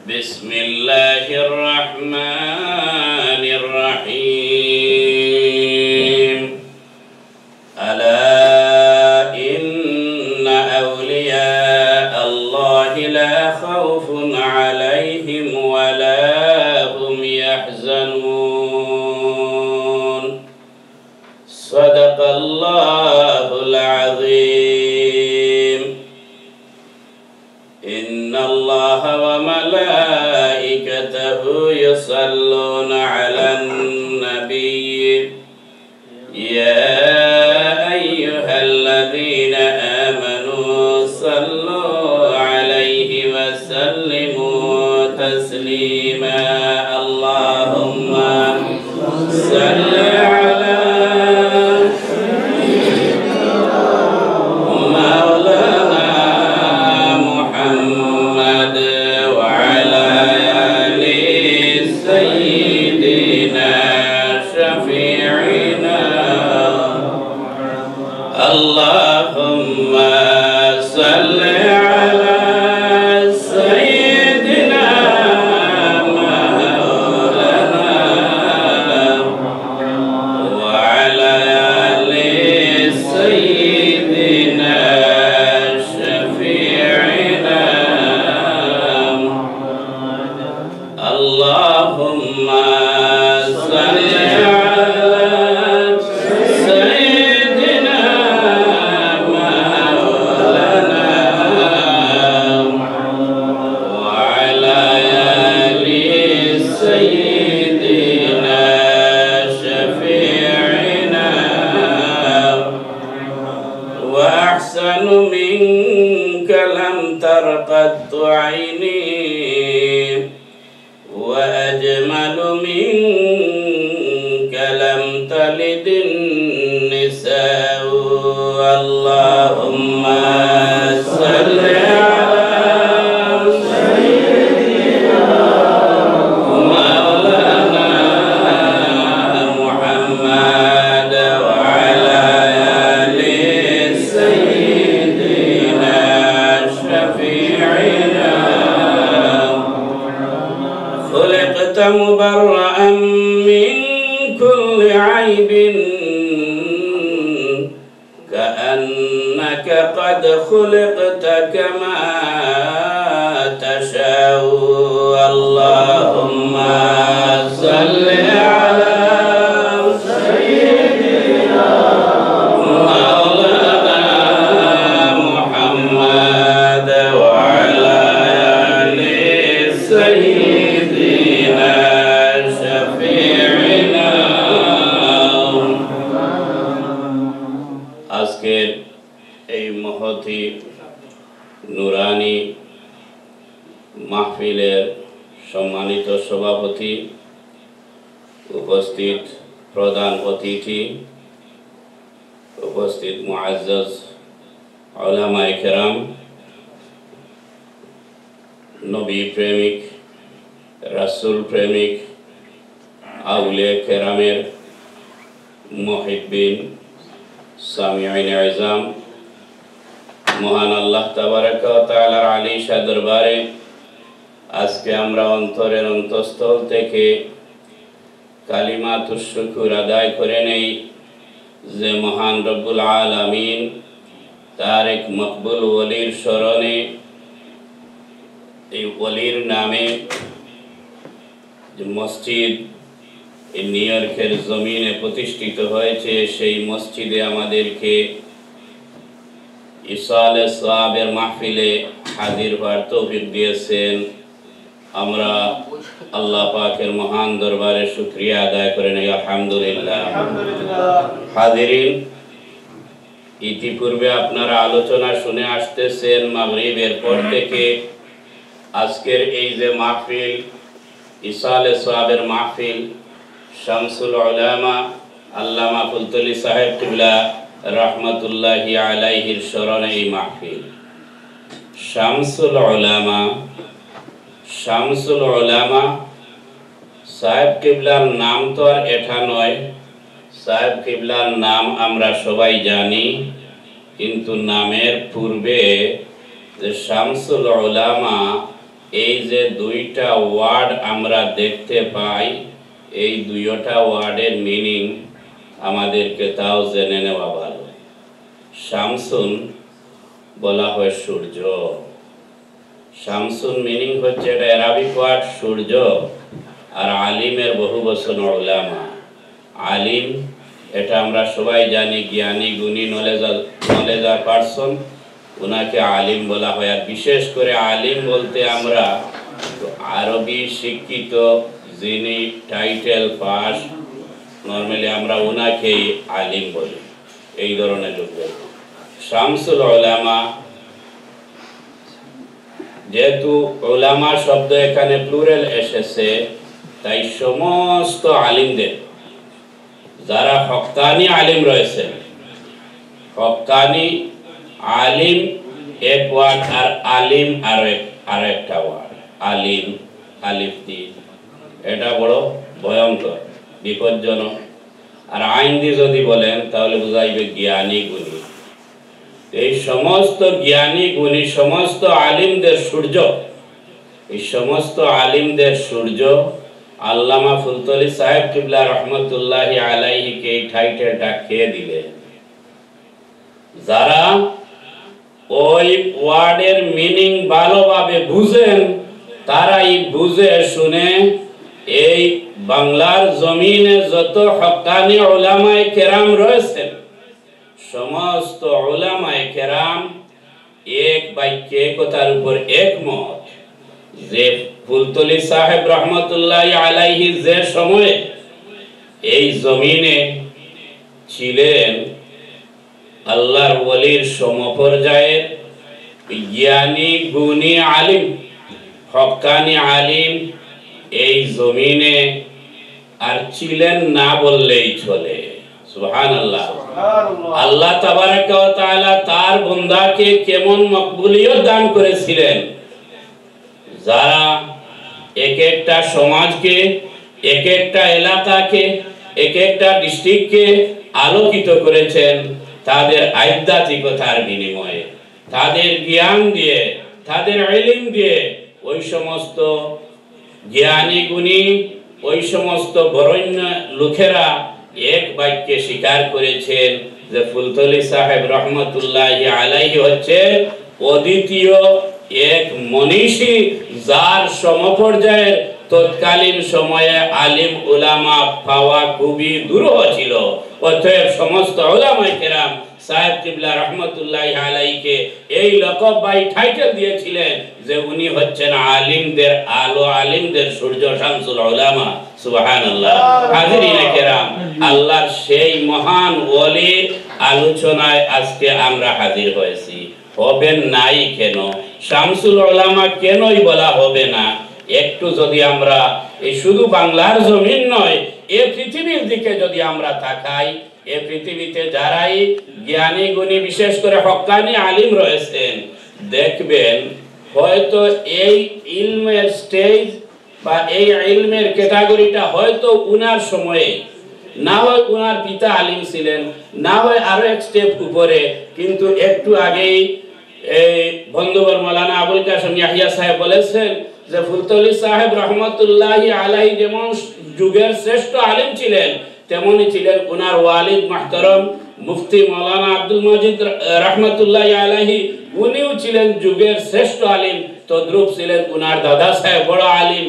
বিসমিল্লাহির রাহমানির রহিম। আলা لا خوف عليهم ولا هم يحزنون. صدق الله العظيم. إن الله وملائكته يصلون على النبي يا أيها الذين آمنوا صلوا عليه وسلموا تسليما. اللهم صل على مولانا محمد وعلى آل سيدنا شفيعنا. اللهم صل على سيدنا مولانا وعلى آل سيدنا شفيعنا. اللهم صل على سيدنا مولانا وعلى آل سيدنا شفيعنا. وأحسن منك لم تر قط عيني وأجمل منك لم تلد النساء. اللهم صل على سيدنا مولانا محمد وعلى آل سيدنا شفيعنا. مبرأ من كل عيب كأنك قد خلقت كما تشاء اللهم صل على سيدنا مولانا محمد وعلى آل سيدنا شفيعنا আজকের এই মহতি নুরানি মাহফিলের সম্মানিত সভাপতি, উপস্থিত প্রধান অতিথি, উপস্থিত মুআজ্জাজ উলামায়ে কেরাম, নবী প্রেমিক, রাসূল প্রেমিক, আউলিয়া কেরামের মুহিব্বিন, সামিঈন আযম, মহান আল্লাহ তাবারাক ওয়া তাআলার আলী শাহ দরবারে আজকে আমরা অন্তরের অন্তঃস্থল থেকে কালিমাতুশ শুকর আদায় করে নেই যে মহান রব্বুল আলামিন তার এক মকবুল ওলির স্মরণে, এই ওলির নামে যে মসজিদ এই নিউ ইয়র্কের জমিনে প্রতিষ্ঠিত হয়েছে, সেই মসজিদে আমাদেরকে ইসালে সাহাবের মাহফিলে হাজির হওয়ার তৌফিক দিয়েছেন। আমরা আল্লাহ পাকের মহান দরবারে শুকরিয়া আদায় করে নেই আলহামদুলিল্লাহ। হাজিরিন, ইতিপূর্বে আপনারা আলোচনা শুনে আসতেছেন মাগরিবের পর থেকে। আজকের এই যে মাহফিল, ইসালে সাহাবের মাহফিল, শামসুল উলামা আল্লামা ফুলতলি সাহেব কিবলা রহমতুল্লাহি আলাইহির স্মরণে এই মাহফিল। শামসুল উলামা সাহেব কিবলার নাম তো আর এটা নয়। সাহেব কিবলার নাম আমরা সবাই জানি, কিন্তু নামের পূর্বে যে শামসুল উলামা, এই যে দুইটা ওয়ার্ড আমরা দেখতে পাই, এই দুইটা ওয়ার্ডের মিনিং আমাদেরকে তাও জেনে নেওয়া ভালো। শামসুন বলা হয় সূর্য। শামসুন মিনিং হচ্ছে, এটা আরবিক ওয়ার্ড সূর্য, আর আলিমের বহু বচন উলামা। আলিম এটা আমরা সবাই জানি, জ্ঞানী, গুণী, নলেজার পারসন, ওনাকে আলিম বলা হয়। আর বিশেষ করে আলিম বলতে আমরা আরবি শিক্ষিত যিনি টাইটেল পাস, নর্মালি আমরা ওনাকেই আলিম বলি, এই ধরনের লোকদের। শামসুল উলামা, যেহেতু উলামা শব্দ এখানে প্লুরাল এসেছে, তাই সমস্ত আলিমদের, যারা হক্কানি আলিম রয়েছে, হক্কানি আলিম এক ওয়ার্ড, আর আলিম আর একটা ওয়ার্ড। আলিম আলিফ দিয়ে, এটা বড় ভয়ঙ্কর, বিপজ্জনক। আর আইন দিয়ে যদি বলেন তাহলে বুঝাইবে জ্ঞানী, গুণী। এই সমস্ত জ্ঞানী, গুণী, সমস্ত আলিমদের সূর্য, এই সমস্ত আলিমদের সূর্য আল্লামা ফুলতলি সাহেব কিবলা রহমতুল্লাহি আলাইহিকে এই টাইটেলটা খেয়ে দিলেন। যারা ওই ওয়ার্ডের মিনিং ভালোভাবে বুঝেন, তারাই বুঝে শুনে এই বাংলার জমিনে যত হক্কানি উলামায়ে কেরাম রয়েছেন, সমস্ত উলামায়ে কেরাম এক বাক্যে কথার উপর একমত যে ফুলতলি সাহেব রহমতুল্লাহি আলাইহি যে সময়ে এই জমিনে ছিলেন, আল্লাহর ওলির সমপর্যায়ের জ্ঞানী, গুণী আলিম, হক্কানি আলিম এই জমিনে আর ছিলেন না বললেই চলে। সুবহানাল্লাহ। আল্লাহ তাবারাক ওয়া তাআলা তার বান্দাকে কেমন মকবুলিয়ত দান করেছিলেন, যারা এক একটা সমাজকে, এক একটা এলাকাকে, এক একটা ডিস্ট্রিক্টকে আলোকিত করেছেন তাদের আধ্যাত্মিকতার বিনিময়ে, তাদের জ্ঞান দিয়ে, তাদের ইলম দিয়ে। ওই সমস্ত জ্ঞানী গুণী ওই সমস্ত বরেণ্য লোকেরা এক বাক্যে স্বীকার করেছেন যে ফুলতলি সাহেব রহমতুল্লাহি আলাইহি হচ্ছে অদ্বিতীয় এক মনীষী, যার সমপর্যায়ের তৎকালীন সময়ে আলিম উলামা পাওয়া খুবই দুরূহ ছিল। অতএব সমস্ত উলামায়ে কেরাম সাহেব কিবলা রহমতুল্লাহি আলাইহিকে এই লকব বাই টাইটেল দিয়েছিলেন যে উনি হচ্ছেন আলিমদের আলো, আলিমদের সূর্য, শামসুল উলামা। সুবহানাল্লাহ। হাজিরিনে কেরাম, আল্লাহর সেই মহান ওলির আলোচনায় আজকে আমরা হাজির হয়েছি। হবেন নাই কেন? শামসুল উলামা কেনই বলা হবে না? একটু যদি আমরা এই শুধু বাংলার জমিন নয়, এই পৃথিবীর দিকে যদি আমরা তাকাই, এই পৃথিবীতে যারাই জ্ঞানী গুণী বিশেষ করে হক্কানি আলিম রয়েছেন, দেখবেন হয়তো এই ইলমের স্টেজ বা এই ইলমের ক্যাটাগরিটা হয়তো উনার সময়ে না হয় উনার পিতা আলিম ছিলেন, না হয় আরো এক স্টেপ উপরে, কিন্তু একটু আগেই এই বন্ধুবর মাওলানা আবুল কাসেম ইয়াহিয়া সাহেব বলেছেন যে ফুলতলি সাহেব রহমতুল্লাহি আলাইহি যেমন যুগের শ্রেষ্ঠ আলিম ছিলেন, তেমনি ছিলেন উনার ওয়ালিদ মুহতারাম মুফতি মাওলানা আব্দুল মজিদ রহমতুল্লাহি আলাইহি, উনিও ছিলেন যুগের শ্রেষ্ঠ আলিম। তদ্রূপ ছিলেন উনার দাদা সাহেব বড় আলিম।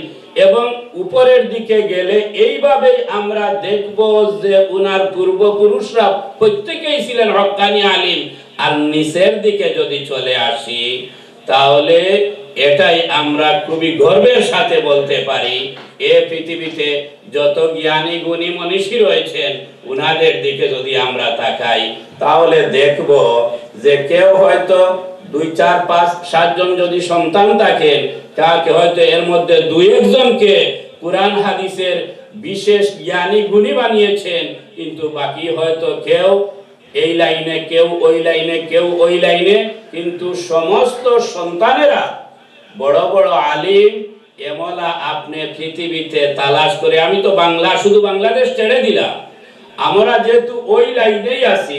এবং উপরের দিকে গেলে এইভাবে আমরা দেখব যে উনার পূর্বপুরুষরা প্রত্যেকেই ছিলেন হক্কানি আলিম। আর নিচের দিকে যদি চলে আসি, তাহলে এটাই আমরা খুবই গর্বের সাথে বলতে পারি, এই পৃথিবীতে যত জ্ঞানী গুণী মনীষী রয়েছেন, উনাদের দিকে যদি আমরা তাকাই, তাহলে দেখব যে কেউ হয়তো 2, 4, 5, 7 জন যদি সন্তান থাকেন, কাকে হয়তো এর মধ্যে 2-1 জনকে কুরআন হাদিসের বিশেষ জ্ঞানী গুণী বানিয়েছেন, কিন্তু বাকি হয়তো কেউ এই লাইনে, কেউ ওই লাইনে, কেউ ওই লাইনে, কিন্তু সমস্ত সন্তানেরা বড় বড় আলিম এমলা আপনি পৃথিবীতে তালাশ করে, আমি তো বাংলা শুধু বাংলাদেশ ছেড়ে দিলাম, আমরা যেহেতু ওই লাইনেই আছি,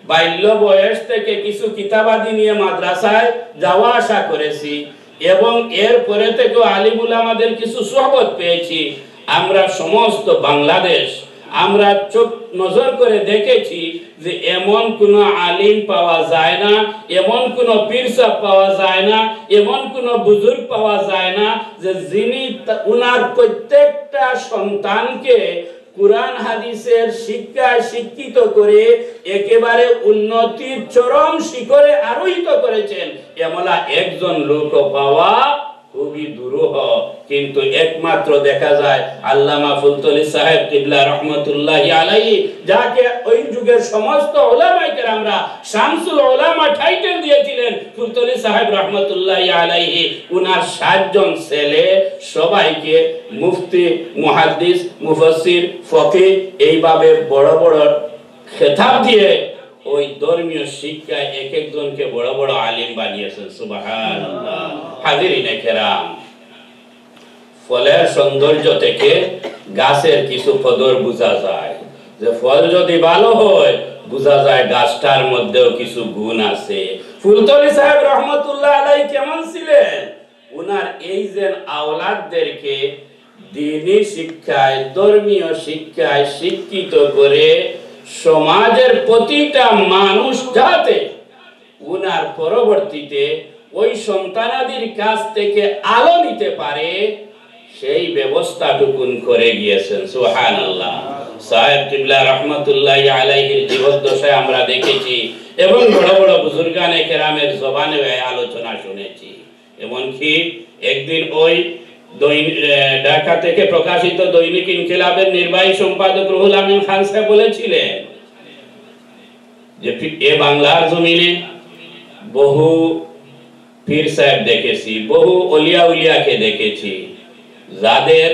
বাল্য বয়স থেকে কিছু কিতাবাদি নিয়ে মাদ্রাসায় যাওয়া আসা করেছি এবং এরপরে থেকেও আলিমুল আমাদের কিছু সোহবত পেয়েছি। আমরা সমস্ত বাংলাদেশ আমরা চোখ নজর করে দেখেছি যে এমন কোন আলিম পাওয়া যায় না, এমন কোন পীর সাহেব পাওয়া যায় না, এমন কোন বুজুর্গ পাওয়া যায় না যে যিনি উনার প্রত্যেকটা সন্তানকে কুরআন হাদিসের শিক্ষায় শিক্ষিত করে একেবারে উন্নতির চরম শিখরে আরোহিত করেছেন। এমলা একজন লোক পাওয়া খুবই দুরূহ। কিন্তু একমাত্র দেখা যায় আল্লামা ফুলতলি সাহেব কিবলা রহমতুল্লাহি আলাইহি, যাকে ওই যুগের সমস্ত উলামায়ে কেরামরা শামসুল উলামা টাইটেল দিয়েছিলেন, ফুলতলি সাহেব রহমতুল্লাহি আলাইহি উনার 7 জন ছেলে সবাইকে মুফতি, মুহাদ্দিস, মুফাসসির, ফকিহ এইভাবে বড় বড় খেতাব দিয়ে ওই ধর্মীয় শিক্ষায় এক একজনকে বড় বড় আলিম বানিয়েছেন। সুবহানাল্লাহ। হাজিরিনে কেরাম, ফলের সৌন্দর্য থেকে গাছের কিছু কদর বোঝা যায়, যে ফল যদি ভালো হয় বোঝা যায় গাছটার মধ্যেও কিছু গুণ আছে। ফুলতলি সাহেব রহমতুল্লাহ আলাইহি কেমন ছিলেন? উনার এই যে আওলাদদেরকে দ্বীনি শিক্ষায়, ধর্মীয় শিক্ষায় শিক্ষিত করে সমাজের প্রতিটা মানুষ যাতে উনার পরবর্তীতে ওই সন্তানাদির কাছ থেকে আলো নিতে পারে, সেই ব্যবস্থাটুকু করে গিয়েছেন। সুবহানাল্লাহ। সাহেব কিবলা রহমতুল্লাহি আলাইহির জীবদ্দশায় আমরা দেখেছি এবং বড় বড় বুজুর্গানে কেরামের জবানে আলোচনা শুনেছি। এমনকি একদিন ওই ঢাকা থেকে প্রকাশিত দৈনিক ইনকিলাবের নির্বাহী সম্পাদক রুহুল আমিন খান সাহেব বলেছিলেন যে এ বাংলার জমিনে বহু পীর সাহেব দেখেছি, বহু ওলিয়া উলিয়াকে দেখেছি, যাদের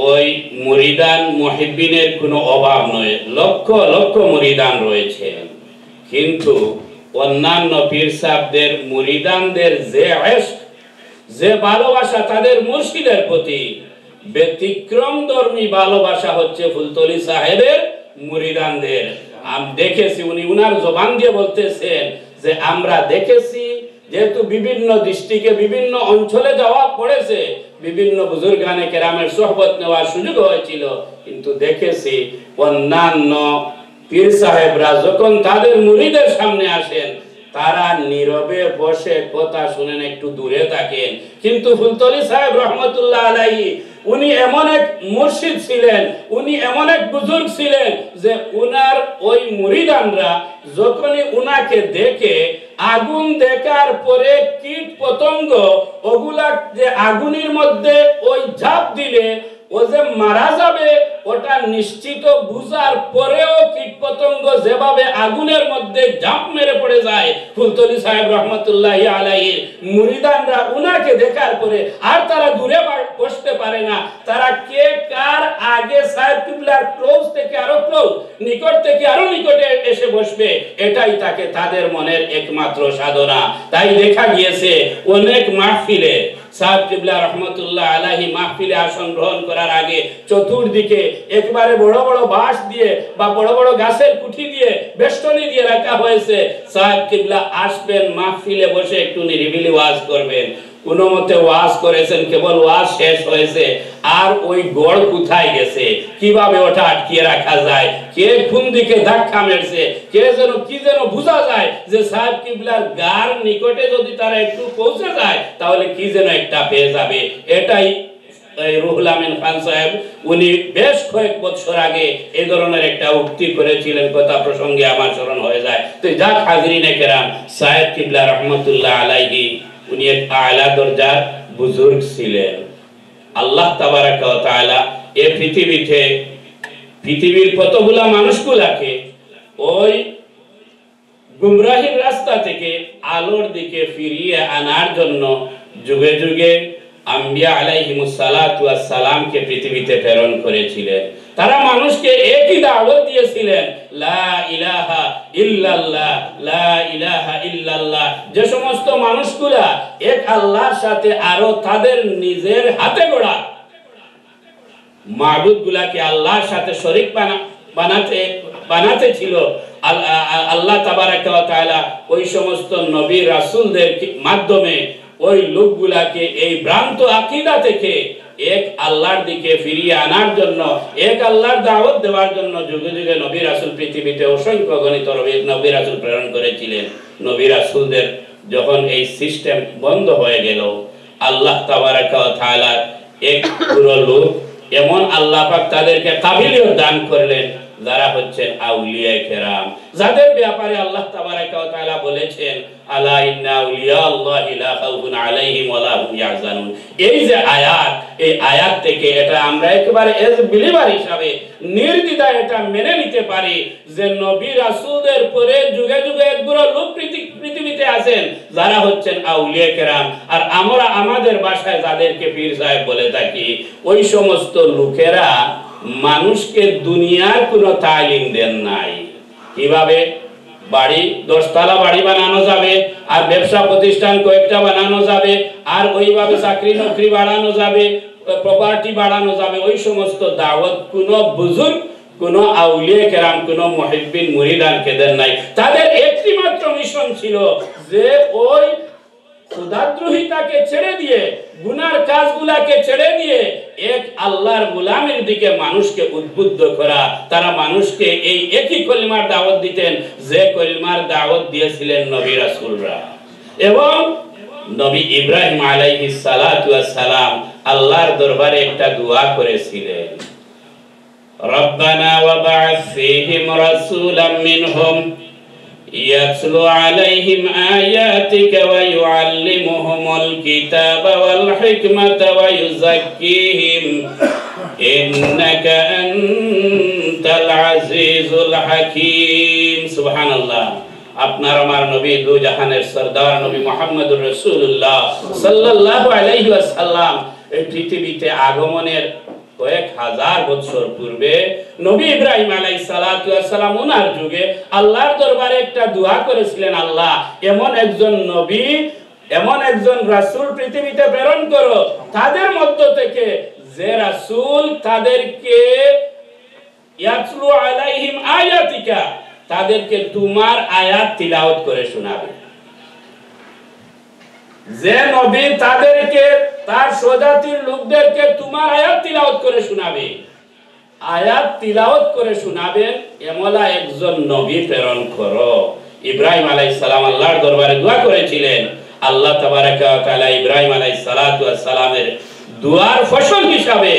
ওই মুরিদান মুহিব্বিনের কোনো অভাব নয়, লক্ষ লক্ষ মুরিদান রয়েছে, কিন্তু অন্যান্য পীর সাহেবদের মুরিদানদের যে ইশক, যে ভালোবাসা তাদের মুর্শিদের প্রতি, ব্যতিক্রমধর্মী ভালোবাসা হচ্ছে ফুলতলি সাহেবের মুরিদানদের। আমি দেখেছি, উনি উনার জবান দিয়ে বলতেছেন যে আমরা দেখেছি যেহেতু বিভিন্ন ডিস্ট্রিক্টে বিভিন্ন অঞ্চলে যাওয়া পড়েছে, বিভিন্ন বুজুর্গানে কেরামের সোহবত নেওয়ার সুযোগ হয়েছিল, কিন্তু দেখেছি অন্যান্য পীর সাহেবরা যখন তাদের মুরিদের সামনে আসেন তারা নীরবে বসে কথা শুনেন, একটু দূরে থাকেন। কিন্তু ফুলতলি সাহেব রহমতুল্লাহ আলাইহি উনি এমন এক মুর্শিদ ছিলেন, উনি এমন এক বুজুর্গ ছিলেন যে উনার ওই মুরিদানরা যখনই উনাকে দেখে, আগুন দেখার পরে কীট পতঙ্গ ওগুলা যে আগুনের মধ্যে ওই ঝাঁপ দিলে ও যে মারা যাবে ওটা নিশ্চিত বুঝার পরেও কীটপতঙ্গ যেভাবে আগুনের মধ্যে ঝাঁপ মেরে পড়ে যায়, ফুলতলি সাহেব রহমতুল্লাহি আলাইহির মুরিদানরা উনাকে দেখার পরে আর তারা দূরে বসতে পারে না, তারা কে কার আগে সাহেব কিবলার ক্লোজ থেকে আরো ক্লোজ, নিকট থেকে আরো নিকটে এসে বসবে, এটাই তাকে তাদের মনের একমাত্র সাধনা। তাই দেখা গিয়েছে অনেক মাহফিলে সাহেব কিবলা রহমতুল্লাহ আলাইহি মাহফিলে আসন গ্রহণ করার আগে চতুর্দিকে একবারে বড় বড় বাঁশ দিয়ে বা বড় বড় গাছের কুঠি দিয়ে বেষ্টনী দিয়ে রাখা হয়েছে। সাহেব কিবলা আসবেন, মাহফিলে বসে একটু নিরিবিলি ওয়াজ করবেন। কোনো মতে ওয়াজ করেছেন, কেবল ওয়াজ শেষ হয়েছে, আর ওই গড় কোথায় গেছে, কিভাবে ওটা আটকিয়ে রাখা যায়, কে কোন দিকে ধাক্কা মেরেছে, কে যেন কি যেন বোঝা যায় যে সাহেব কিবলার গার নিকটে যদি তারা একটু পৌঁছে যায় তাহলে কি যেন একটা পেয়ে যাবে। এটাই রুহুল আমিন খান সাহেব উনি বেশ কয়েক বছর আগে এই ধরনের একটা উক্তি করেছিলেন, কথা প্রসঙ্গে আমার স্মরণ হয়ে যায়। তো যাক হাজরিনে কেরাম, সাহেব কিবলা রহমতুল্লাহ আলাইহি উনি এক আলা দরজার বুজুর্গ ছিলেন। আল্লাহ তাবারাকা ওয়া তাআলা এই পৃথিবীর কতগুলা মানুষগুলাকে ওই গুমরাহির রাস্তা থেকে আলোর দিকে ফিরিয়ে আনার জন্য যুগে যুগে আম্বিয়া আলাইহিমুস সালাতু ওয়াস সালামকে পৃথিবীতে প্রেরণ করেছিলেন। তারা মানুষকে একই দাওয়াত দিয়েছিলেন, লা ইলাহা ইল্লাল্লাহ, লা ইলাহা ইল্লাল্লাহ। যে সমস্ত মানুষগুলা এক আল্লাহর সাথে আরো তাদের নিজের হাতে গড়া মাবুদগুলাকে আল্লাহর সাথে শরীক বানাতে ছিল, আল্লাহ তাবারাকা ওয়া তাআলা ওই সমস্ত নবী রাসূলদের মাধ্যমে ওই লোকগুলাকে এই ভ্রান্ত আকীদা থেকে এক আল্লাহর দিকে ফিরিয়ে আনার জন্য, এক আল্লাহর দাওয়াত দেওয়ার জন্য যুগে যুগে নবী রাসূল পৃথিবীতে অসংখ্য গণিত নবী রাসূল প্রেরণ করেছিলেন। নবী রাসূলদের যখন এই সিস্টেম বন্ধ হয়ে গেল, আল্লাহ তাবারাকা ওয়া তাআলা এক পুরো লোক এমন আল্লাহ পাক তাদেরকে কাবিলিয়ত দান করলেন যারা হচ্ছেন আউলিয়া কেরাম, যাদের ব্যাপারে আল্লাহ তাবারাকা ওয়া তাআলা বলেছেন, আলা ইন্না আউলিয়া আল্লাহি লা খাউফুন আলাইহিম ওয়া লা হুম ইয়াহজানুন। এই যে আয়াত, এই আয়াত থেকে এটা আমরা একেবারে এজ বিলিভার হিসাবে নির্দ্বিধায় এটা মেনে নিতে পারি যে নবী রাসূলদের পরে যুগে যুগে একগুলো লোক পৃথিবীতে আছেন যারা হচ্ছেন আউলিয়া কেরাম। আর আমরা আমাদের ভাষায় যাদেরকে পীর সাহেব বলে থাকি, ওই সমস্ত লোকেরা মানুষকে দুনিয়ার কোনো তালিম দেন নাই। কিভাবে বাড়ি 10 তলা বাড়ি বানানো যাবে, আর ব্যবসা প্রতিষ্ঠান কয়েকটা বানানো যাবে, আর ওইভাবে চাকরি নকরি বাড়ানো যাবে, প্রপার্টি বাড়ানো যাবে, ওই সমস্ত দাওয়াত কোনো বুজুর্গ, কোনো আউলিয়া কেরাম, কোনো মুহিব্বিন মুরিদানকে দেন নাই। তাদের একটি মাত্র মিশন ছিল যে ওই খোদাদ্রোহিতাকে ছেড়ে দিয়ে, গুনার কাজগুলাকে ছেড়ে দিয়ে এক আল্লাহর গোলামের দিকে মানুষকে উদ্বুদ্ধ করা। তারা মানুষকে এই একই কলিমার দাওয়াত দিতেন যে কলিমার দাওয়াত দিয়েছিলেন নবী রাসূলরা। এবং নবী ইব্রাহিম আলাইহিস সালাতু ওয়াস সালাম আল্লাহর দরবারে একটা দোয়া করেছিলেন, রব্বানা ওয়া বা'আথ ফীহিম রাসূলাম মিনহুম ইয়াতলু আলাইহিম আয়াতিকা ওয়া ইউআল্লিমুহুমুল কিতাবা ওয়াল হিকমাতা ওয়া ইউযাক্কিহিম ইন্নাকা আনতাল আজিজুল হাকীম। সুবহানাল্লাহ। আপনার আমার নবী দু জাহানের সরদার নবী মুহাম্মদুর রাসূলুল্লাহ সাল্লাল্লাহু আলাইহি ওয়াসাল্লাম এই পৃথিবীতে আগমনের কয়েক হাজার বছর পূর্বে নবী ইব্রাহিম আলাইহিস সালাতু ওয়াস সালাম ওনার যুগে আল্লাহর দরবারে একটা দোয়া করেছিলেন, আল্লাহ এমন একজন নবী, এমন একজন রাসূল পৃথিবীতে প্রেরণ করো তাদের মধ্য থেকে যে রাসূল তাদেরকে ইয়াতলু আলাইহিম আয়াতিকা, তাদেরকে তোমার আয়াত তিলাওয়াত করে শোনাবে। যে নবী তাদেরকে তার স্বজাতির লোকদেরকে তোমার আয়াত তিলাওয়াত করে শোনাবে, আয়াত তিলাওয়াত করে শোনাবেন এমলা একজন নবী প্রেরণ করো। ইব্রাহিম আলাইহিস সালাম আল্লাহর দরবারে দোয়া করেছিলেন, আল্লাহ তাবারাকা ওয়া তাআলা ইব্রাহিম আলাইহিস সালাতু ওয়াস সালামের দুয়ার ফসল হিসাবে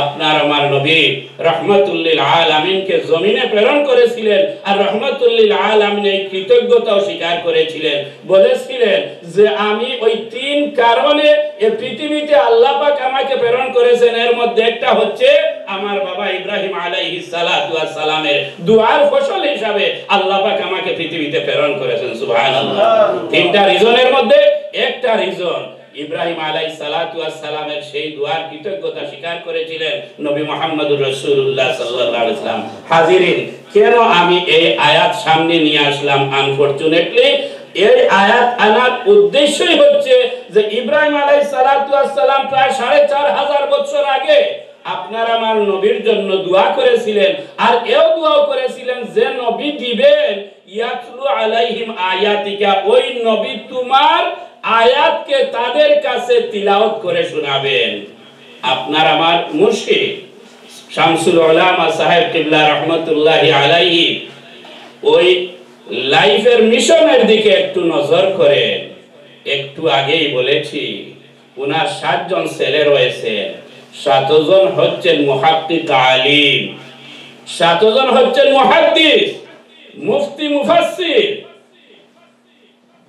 আপনার আমার নবী রাহমাতুল লিল আলামিনকে জমিনে প্রেরণ করেছিলেন। আর রাহমাতুল লিল আলামিন এই কৃতজ্ঞতাও স্বীকার করেছিলেন, বলেছিলেন যে আমি ওই তিন কারণে এই পৃথিবীতে আল্লাহ পাক আমাকে প্রেরণ করেছেন, এর মধ্যে একটা হচ্ছে আমার বাবা ইব্রাহিম আলাইহিস সালাতু ওয়াস সালামের দুআর ফসল হিসাবে আল্লাহ পাক আমাকে পৃথিবীতে প্রেরণ করেছেন। সুবহানাল্লাহ। তিনটা রিজনের মধ্যে একটা রিজন ইব্রাহিম আলাইহিস সালাতু ওয়াস সালামের সেই দুআর কৃতজ্ঞতা স্বীকার করেছিলেন নবী মুহাম্মদুর রাসূলুল্লাহ সাল্লাল্লাহু আলাইহি ওয়াসাল্লাম। হাজিরিন, কেন আমি এই আয়াত সামনে নিয়ে আসলাম? আনফরচুনেটলি এই আয়াত আনার উদ্দেশ্যই হচ্ছে যে ইব্রাহিম আলাইহিস সালাতু ওয়াস সালাম প্রায় 4500 বছর আগে আপনার আমার নবীর জন্য দোয়া করেছিলেন, আর এও দোয়া করেছিলেন যে নবী দিবেন ইয়াতলু আলাইহিম আয়াতিকা, ওই নবী তোমার আয়াতকে তাদের কাছে তিলাওয়াত করে শোনাবেন। আপনার আমার মুর্শিদ শামসুল উলামা সাহেব কিবলা রাহমাতুল্লাহি আলাইহি ওই লাইফের মিশনের দিকে একটু নজর করেন। একটু আগেই বলেছি উনার 7 জন ছেলে রয়েছে, 7 জন হচ্ছেন মুহাক্কিক আলিম, 7 জন হচ্ছেন মুহাদ্দিস, মুফতি, মুফাসসির।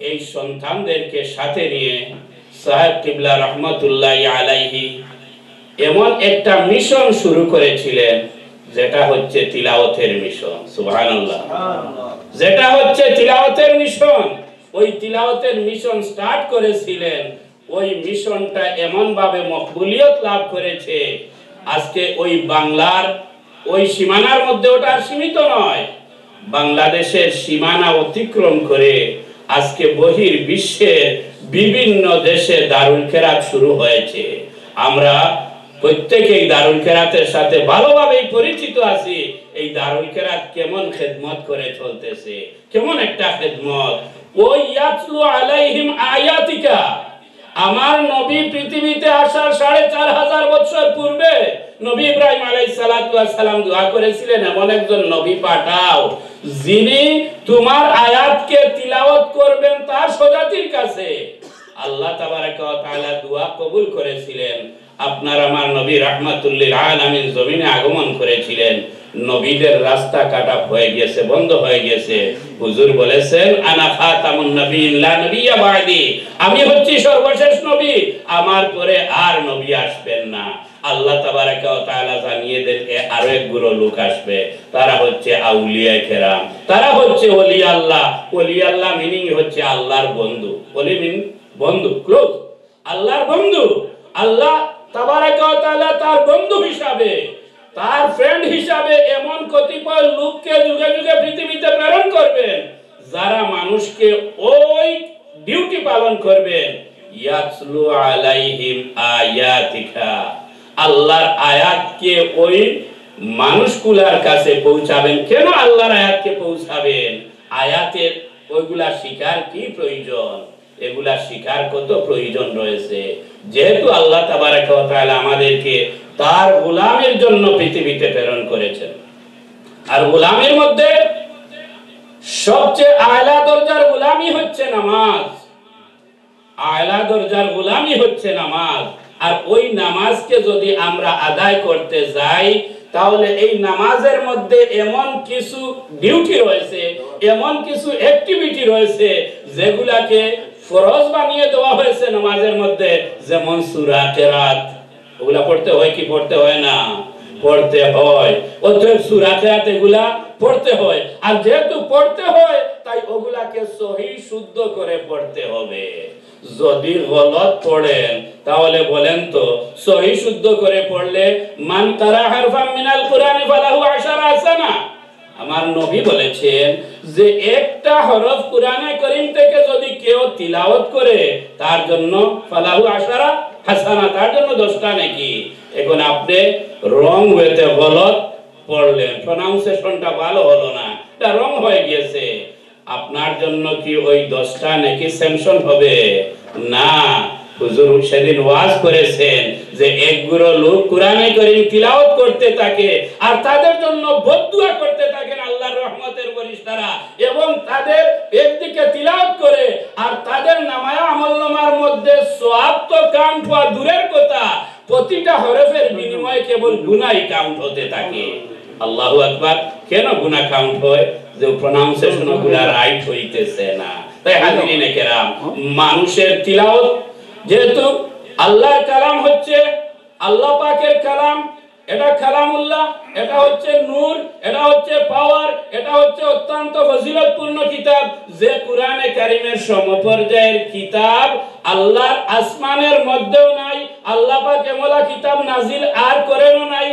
এই সন্তানদেরকে সাথে নিয়ে সাহেব কিবলা রাহমাতুল্লাহি আলাইহি এমন একটা মিশন শুরু করেছিলেন যেটা হচ্ছে তিলাওয়াতের মিশন। সুবহানাল্লাহ। যেটা হচ্ছে তিলাওয়াতের মিশন। ওই তিলাওয়াতের মিশন স্টার্ট করেছিলেন, ওই মিশনটা এমন ভাবে মকবুলিয়ত লাভ করেছে আজকে ওই বাংলার ওই সীমানার মধ্যে ওটা সীমিত নয়, বাংলাদেশের সীমানা অতিক্রম করে আজকে বহির বিশ্বের বিভিন্ন দেশে দারুল কেরাত শুরু হয়েছে। আমরা প্রত্যেকেই দারুল কেরাতের সাথে ভালোভাবেই পরিচিত আছি। এই দারুল কেরাত কেমন খেদমত করে চলতেছে, কেমন একটা খেদমত। ওই ইয়াতলু আলাইহিম আয়াতিকা, আমার নবী পৃথিবীতে আসার 4500 বছর পূর্বে নবী ইব্রাহিম আলাইহিস সালাতু ওয়াস সালাম দোয়া করেছিলেন এমন একজন নবী পাঠাও যিনি তোমার আয়াতকে তিলাওয়াত করবেন তার স্বজাতির কাছে। আল্লাহ তাবারাকা ওয়া তাআলা দোয়া কবুল করেছিলেন। আপনার আমার নবী রাহমাতুল লিল আলামিন জমিনে আগমন করেছিলেন। নবীদের রাস্তা কাটা হয়ে গেছে, বন্ধ হয়ে গেছে। হুজুর বলেছেন আনা খাতামুন নবিয়্যিন লা নবিয়্যা বা'দি, আমি হচ্ছি সর্বশেষ নবী, আমার পরে আর নবী আসবেন না। আল্লাহ তাবারাকা ওয়া তাআলা জানিয়ে দেন আরো এক গুলো লোক আসবে, তারা হচ্ছে আউলিয়া কেরাম, তারা হচ্ছে ওলি আল্লাহ। ওলি আল্লাহ মিনিং হচ্ছে আল্লাহর বন্ধু। ওলি মিন বন্ধু, ক্লোজ, আল্লাহর বন্ধু। আল্লাহ তাবারাকা ওয়া তাআলা তার বন্ধু হিসাবে, তার ফ্রেন্ড হিসাবে এমন কতিপয় লোককে যুগে যুগে পৃথিবীতে প্রেরণ করবেন যারা মানুষকে ওই ডিউটি পালন করবেন। ইয়াতলু আলাইহিম আয়াতিকা, আল্লাহর আয়াতকে ওই মানুষগুলার কাছে পৌঁছাবেন। কেন আল্লাহর আয়াতকে পৌঁছাবেন? আয়াতের ওইগুলা শিখার কি প্রয়োজন, এগুলা শিখার কত প্রয়োজন রয়েছে। যেহেতু আল্লাহ তাবারাকা ওয়া তাআলা আমাদেরকে তার গোলামের জন্য পৃথিবীতে প্রেরণ করেছেন, আর গোলামের মধ্যে সবচেয়ে আলা দরজার গোলামি হচ্ছে নামাজ। আলা দরজার গোলামি হচ্ছে নামাজ। আর ওই নামাজকে যদি আমরা আদায় করতে যাই তাহলে এই নামাজের মধ্যে এমন কিছু ডিউটি রয়েছে, এমন কিছু অ্যাক্টিভিটি রয়েছে যেগুলাকে ফরজ বানিয়ে দেওয়া হয়েছে নামাজের মধ্যে। যেমন সূরা কেরাত, ওগুলা পড়তে হয় কি পড়তে হয় না? পড়তে হয়। অতএব সূরা কেরাত এগুলা পড়তে হয়। আর যেহেতু পড়তে হয় তাই ওগুলাকে সহি শুদ্ধ করে পড়তে হবে। যদি গলত পড়েন তাহলে বলেন তো সহি শুদ্ধ করে পড়লে মান কারা হারফাম মিনাল কুরআনি ফালাহু 10 হাসানা। আমার নবী বলেছেন যে একটা হরফ কুরআনে কারীম থেকে যদি কেউ তিলাওয়াত করে তার জন্য ফালাহু 10 হাসানা, তার জন্য 10টা নেকি। এখন আপনি রং ওয়েতে গলত পড়লেন, প্রনাউন্সিয়েশনটা ভালো হলো না, এটা রং হয়ে গিয়েছে, আপনার জন্য কি ওই 10টা নেকি স্যাংশন হবে? না, হুজুর সেদিন ওয়াজ করেছেন যে এক গুরু লোক কোরআনে কারীম তিলাওয়াত করতে থাকে আর তাদের জন্য বদদুয়া করতে থাকেন আল্লাহর রহমতের ফেরেশতারা, এবং তাদের একদিকে তিলাওয়াত করে আর তাদের নামায়ে আমলনামার মধ্যে সওয়াব তো কাউন্ট হওয়া দূরের কথা, প্রতিটা হরফের বিনিময়ে কেবল গুনাহই কাউন্ট হতে থাকে। আল্লাহু আকবার। কেন গুনাহ কাউন্ট হয়? যে প্রনাউন্সিয়েশন গুলা রাইট হইতেছে না। তাই হাজিরিনে কেরাম, মানুষের তিলাওয়াত যেহেতু আল্লাহর কালাম হচ্ছে আল্লাহ পাকের কালাম, এটা কালামুল্লাহ, এটা হচ্ছে নূর, এটা হচ্ছে পাওয়ার, এটা হচ্ছে অত্যন্ত ফজিলতপূর্ণ কিতাব, যে কোরআনে কারীমের সমপর্যায়ের কিতাব আল্লাহর আসমানের মধ্যেও নাই, আল্লাহ পাক এমলা কিতাব নাজিল আর করেনও নাই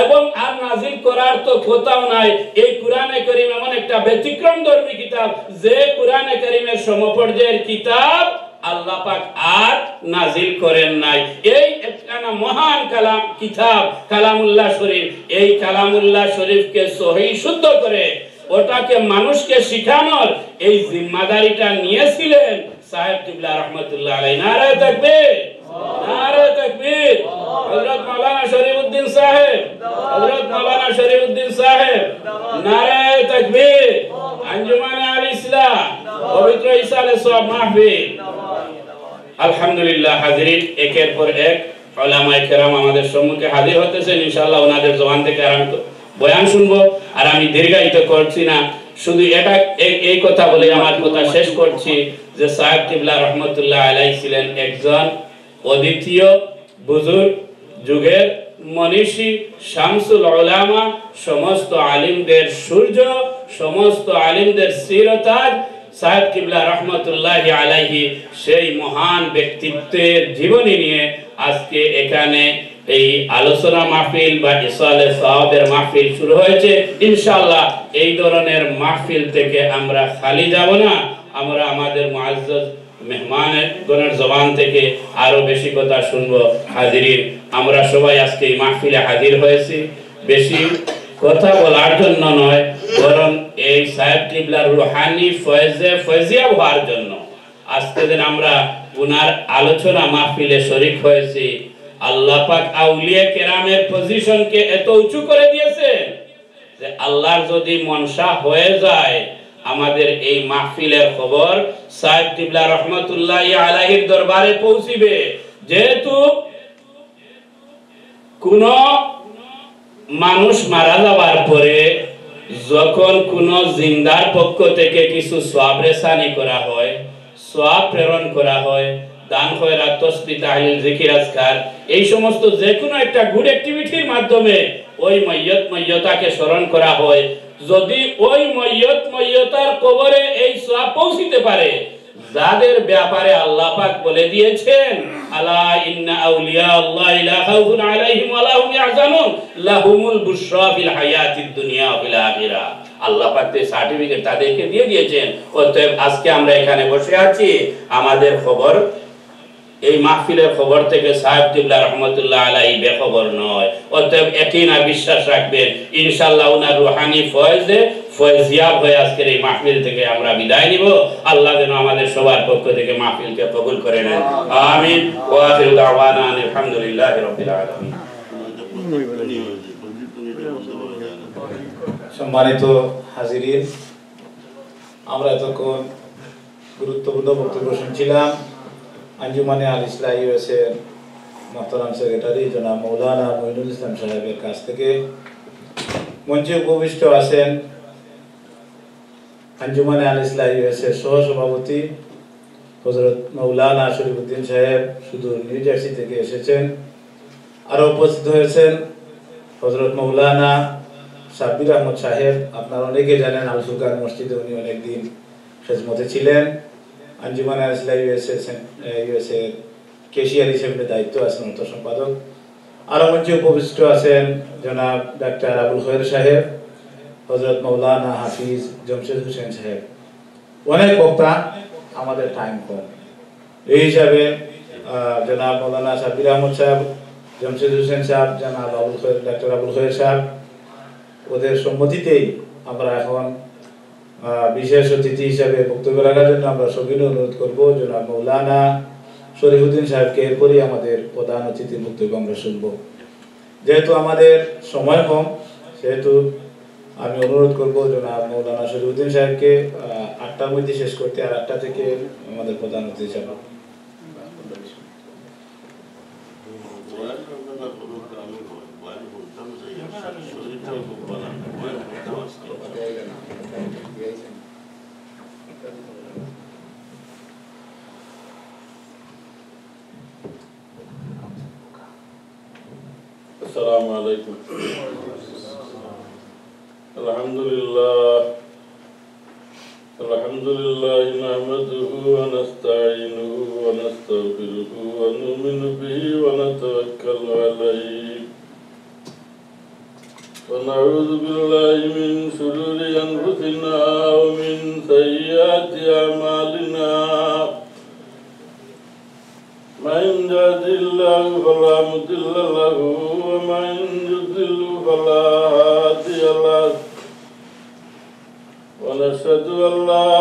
এবং আর নাজিল করার তো কোথাও নাই। এই কোরআনে কারীম এমন একটা ব্যতিক্রমধর্মী কিতাব যে কোরআনে কারীমের সমপর্যায়ের কিতাব আল্লাহ পাক আর নাজিল করেন নাই। এই একটা মহান কালাম কিতাব কালামুল্লাহ শরীফ, এই কালামুল্লাহ শরীফকে সহি শুদ্ধ করে ওটাকে মানুষকে শিখানোর এই জিম্মাদারিটা নিয়েছিলেন সাহেব কিবলা রহমাতুল্লাহ আলাইহি। নারে তাকবীর, নারে তাকবীর। হযরত মাওলানা শরীফউদ্দিন সাহেব, হযরত মাওলানা শরীফউদ্দিন সাহেব, নারে তাকবীর। আঞ্জুমানে আল ইসলাম, পবিত্র ইসালে সওয়াব মাহফিল। আলহামদুলিল্লাহ হাজিরিন, একের পর এক উলামায়ে কেরাম আমাদের সম্মুখে হাজির হতেছেন। ইনশাআল্লাহ ওনাদের জবান থেকে আমি বয়ান শুনবো, আর আমি দীর্ঘায়িত করছি না, শুধু এটা এই কথা বলে আমার কথা শেষ করছি যে সাহেব কিবলা রহমতুল্লাহ আলাইহি ছিলেন একজন অদ্বিতীয় বুজুর্গ, যুগের মনীষী, শামসুল উলামা, সমস্ত আলিমদের সূর্য, সমস্ত আলিমদের সিরতাজ সাহেব কিবলা রহমতুল্লাহি আলাইহি। সেই মহান ব্যক্তিত্বের জীবনী নিয়ে আজকে এখানে এই আলোচনা মাহফিল বা ইসালে সাওয়াবের মাহফিল শুরু হয়েছে। ইনশাআল্লাহ এই ধরনের মাহফিল থেকে আমরা খালি যাব না, আমরা আমাদের মুআজ্জাজ মেহমানগণের জবান থেকে আরো বেশি কথা শুনবো। হাজিরিন, আমরা সবাই আজকে এই মাহফিলে হাজির হয়েছি বেশি কথা বলার জন্য নয়, বরং এই সাহেব কিবলার রুহানি ফয়েজে ফয়জিয়া হওয়ার জন্য। আজকে দিন আমরা উনার আলোচনা মাহফিলে শরীক হয়েছি। আল্লাহ পাক আউলিয়া কেরামের পজিশনকে এত উঁচু করে দিয়েছেন যে আল্লাহর যদি মনসা হয়ে যায় আমাদের এই মাহফিলের খবর সাহেব কিবলা রহমতুল্লাহি আলাইহির দরবারে পৌঁছিবে। যেহেতু কোন মানুষ মারা যাওয়ার পরে যখন কোন জিন্দার পক্ষ থেকে কিছু সওয়াব রেসানি করা হয়, সওয়াব প্রেরণ করা হয়, দান খয়রাত, তাসবিহ, তাহলিল, জিকির, আজকার, এই সমস্ত যে কোনো একটা গুড অ্যাক্টিভিটির মাধ্যমে ওই ময়্যতাকে স্মরণ করা হয়। যদি ওই ময়্যতার কবরে এই সওয়াব পৌঁছিতে পারে, যাদের ব্যাপারে আল্লাহ পাক বলে দিয়েছেন আলা ইন্না আউলিয়া আল্লাহি লা খাউফুন আলাইহিম ওয়া লা হুম ইয়াহজানুন লাহুমুল বুশরা ফিল হায়াতিদ দুনিয়া ওয়া ফিল আখিরাহ, আল্লাহ পাক এই সার্টিফিকেট তাদেরকে দিয়ে দিয়েছেন। অতএব আজকে আমরা এখানে বসে আছি, আমাদের খবর এই মাহফিলের খবর থেকে সাহেব কিবলা রহমতুল্লাহ আলাইহি বেখবর নয়। অতএব একই না বিশ্বাস রাখবেন, ইনশাআল্লাহ উনার রুহানি ফয়েজে ফয়জিয়াব হয়ে আজকের এই মাহফিল থেকে আমরা বিদায় নিব। আল্লাহ যেন আমাদের সবার পক্ষ থেকে মাহফিলকে কবুল করে নেন, আমিন। ওয়া আখিরু দাওয়ানা আলহামদুলিল্লাহি রাব্বিল আলামিন। সম্মানিত হাজিরিন, আমরা এতক্ষণ গুরুত্বপূর্ণ বক্তব্য শুনছিলাম আঞ্জুমানে আল ইসলাহ ইউএসএর মোহতারাম সেক্রেটারি জনাব মৌলানা মঈনুল ইসলাম সাহেবের কাছ থেকে। মঞ্চে উপবিষ্ট আছেন আঞ্জুমানে আল ইসলাহ ইউএসএর সহ সভাপতি হযরত মৌলানা শরীফউদ্দিন সাহেব, সুদূর নিউ জার্সি থেকে এসেছেন। আরও উপস্থিত হয়েছেন হযরত মৌলানা সাব্বির আহমদ সাহেব, আপনারা অনেকে জানেন আল ফুরকান মসজিদে উনি অনেকদিন খেদমতে ছিলেন। আঞ্জুমান আল ইসলাহ ইউএসএ কেশিয়ার হিসেবে দায়িত্ব আছেন, অর্থ সম্পাদক। আরও মঞ্চে উপবিষ্ট আছেন জনাব ডাক্তার আবুল খয়ের সাহেব, হযরত মৌলানা হাফিজ জমশেদ হোসেন সাহেব। অনেক বক্তা, আমাদের টাইম কম, এই হিসাবে জনাব মৌলানা সাব্বির আহমদ সাহেব, জমশেদ হোসেন সাহেব, জনাব আবুল খয়ের, ডাক্তার আবুল খয়ের সাহেব, ওদের সম্মতিতেই আমরা এখন বিশেষ অতিথি হিসাবে বক্তব্য রাখার জন্য আমরা সবিনয় অনুরোধ করব জনাব মৌলানা শরীফউদ্দিন সাহেবকে, এরপরই আমাদের প্রধান অতিথির বক্তব্য আমরা শুনবো। যেহেতু আমাদের সময় কম, সেহেতু আমি অনুরোধ করবো জনাব মৌলানা শরীফউদ্দিন সাহেবকে 8টার মধ্যে শেষ করতে, আর 8টা থেকে আমাদের প্রধান অতিথি সাহেব। السلام عليكم. الحمد لله نحمده ونستعينه ونستغفره ونؤمن به ونتوكل عليه ونعوذ بالله من شرور أنفسنا ومن سيئات أعمالنا من يهده الله فلا مضل له ومن يضلل فلا هادي له ونشهد أن لا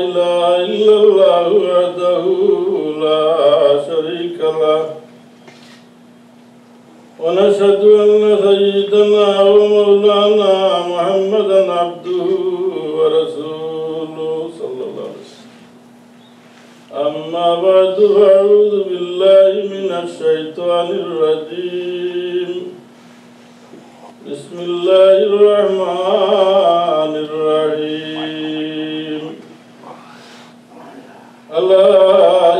إله إلا الله وحده لا شريك له ونشهد أن سيدنا ومولانا محمدا عبده ورسوله صلى الله عليه وسلم. أما بعد فأعوذ بالله من الشيطان الرجيم. بسم الله الرحمن الرحيم. ألا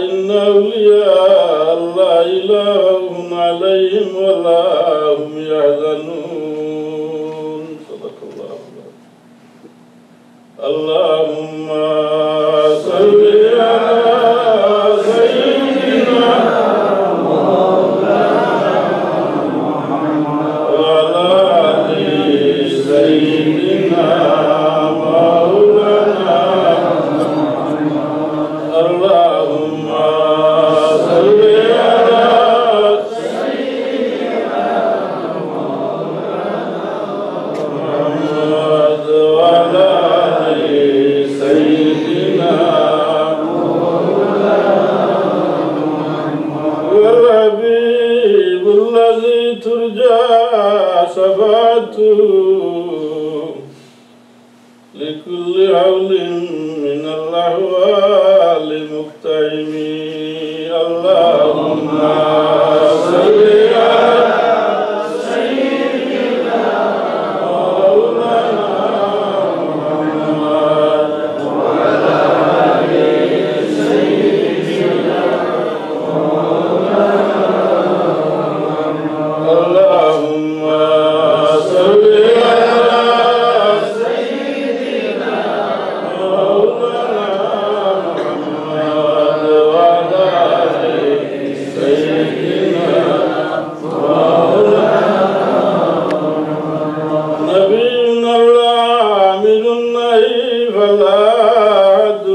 إن أولياء الله لا خوف عليهم ولا هم يحزنون. صدق الله. اللهم صل على سيدنا وعلى آل سيدنا مولانا. اللهم صل على محمد وعلى آل سيدنا والحبيب الذي ترجى شفاعته لكل حول من الأحوال مقتحم. اللهم صل على سيدنا مولانا محمد وعلى آل سيدنا مولانا. اللهم صل على سيدنا مولانا محمد وعلى آل سيدنا مولانا. نبينا العامل النهي فلا أحد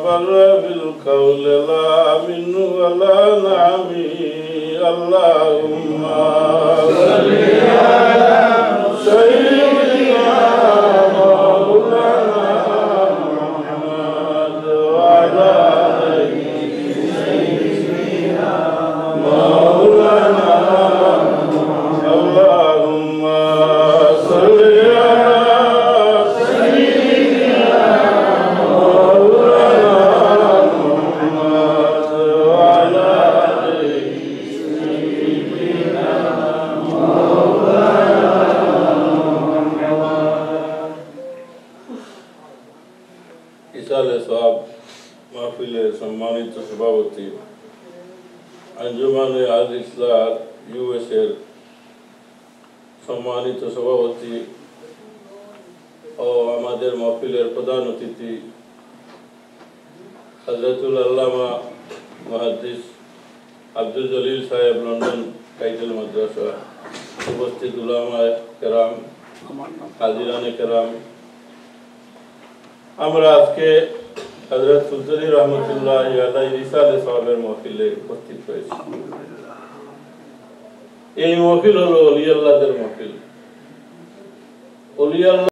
بر بالقول لا منه ولا نعمي. اللهم صل على سيدنا مولانا محمد وعلى آل سيدنا مولانا. اللهم صل على سيدنا مولانا محمد وعلى آل سيدنا مولانا. ইসালে সাহেব মাহফিলের সম্মানিত সভাপতি, আঞ্জুমানে আল ইসলাম ইউএস এর সম্মানিত সভাপতি ও আমাদের মাহফিলের প্রধান অতিথি হযরতুল আল্লামা মুহাদ্দিস আব্দুল জলিল সাহেব, লন্ডন কাইজেল মাদ্রাসা, উপস্থিত উলামায়ে কেরাম, হাজিরানে কেরাম, আমরা আজকে হযরত সুলতানি রহমতুল্লাহি আলাইহি রিসালে সাহেবের মাহফিলে উপস্থিত হয়েছি। এই মাহফিল হলো ওলি আল্লাহদের মাহফিল। ওলি আল্লাহ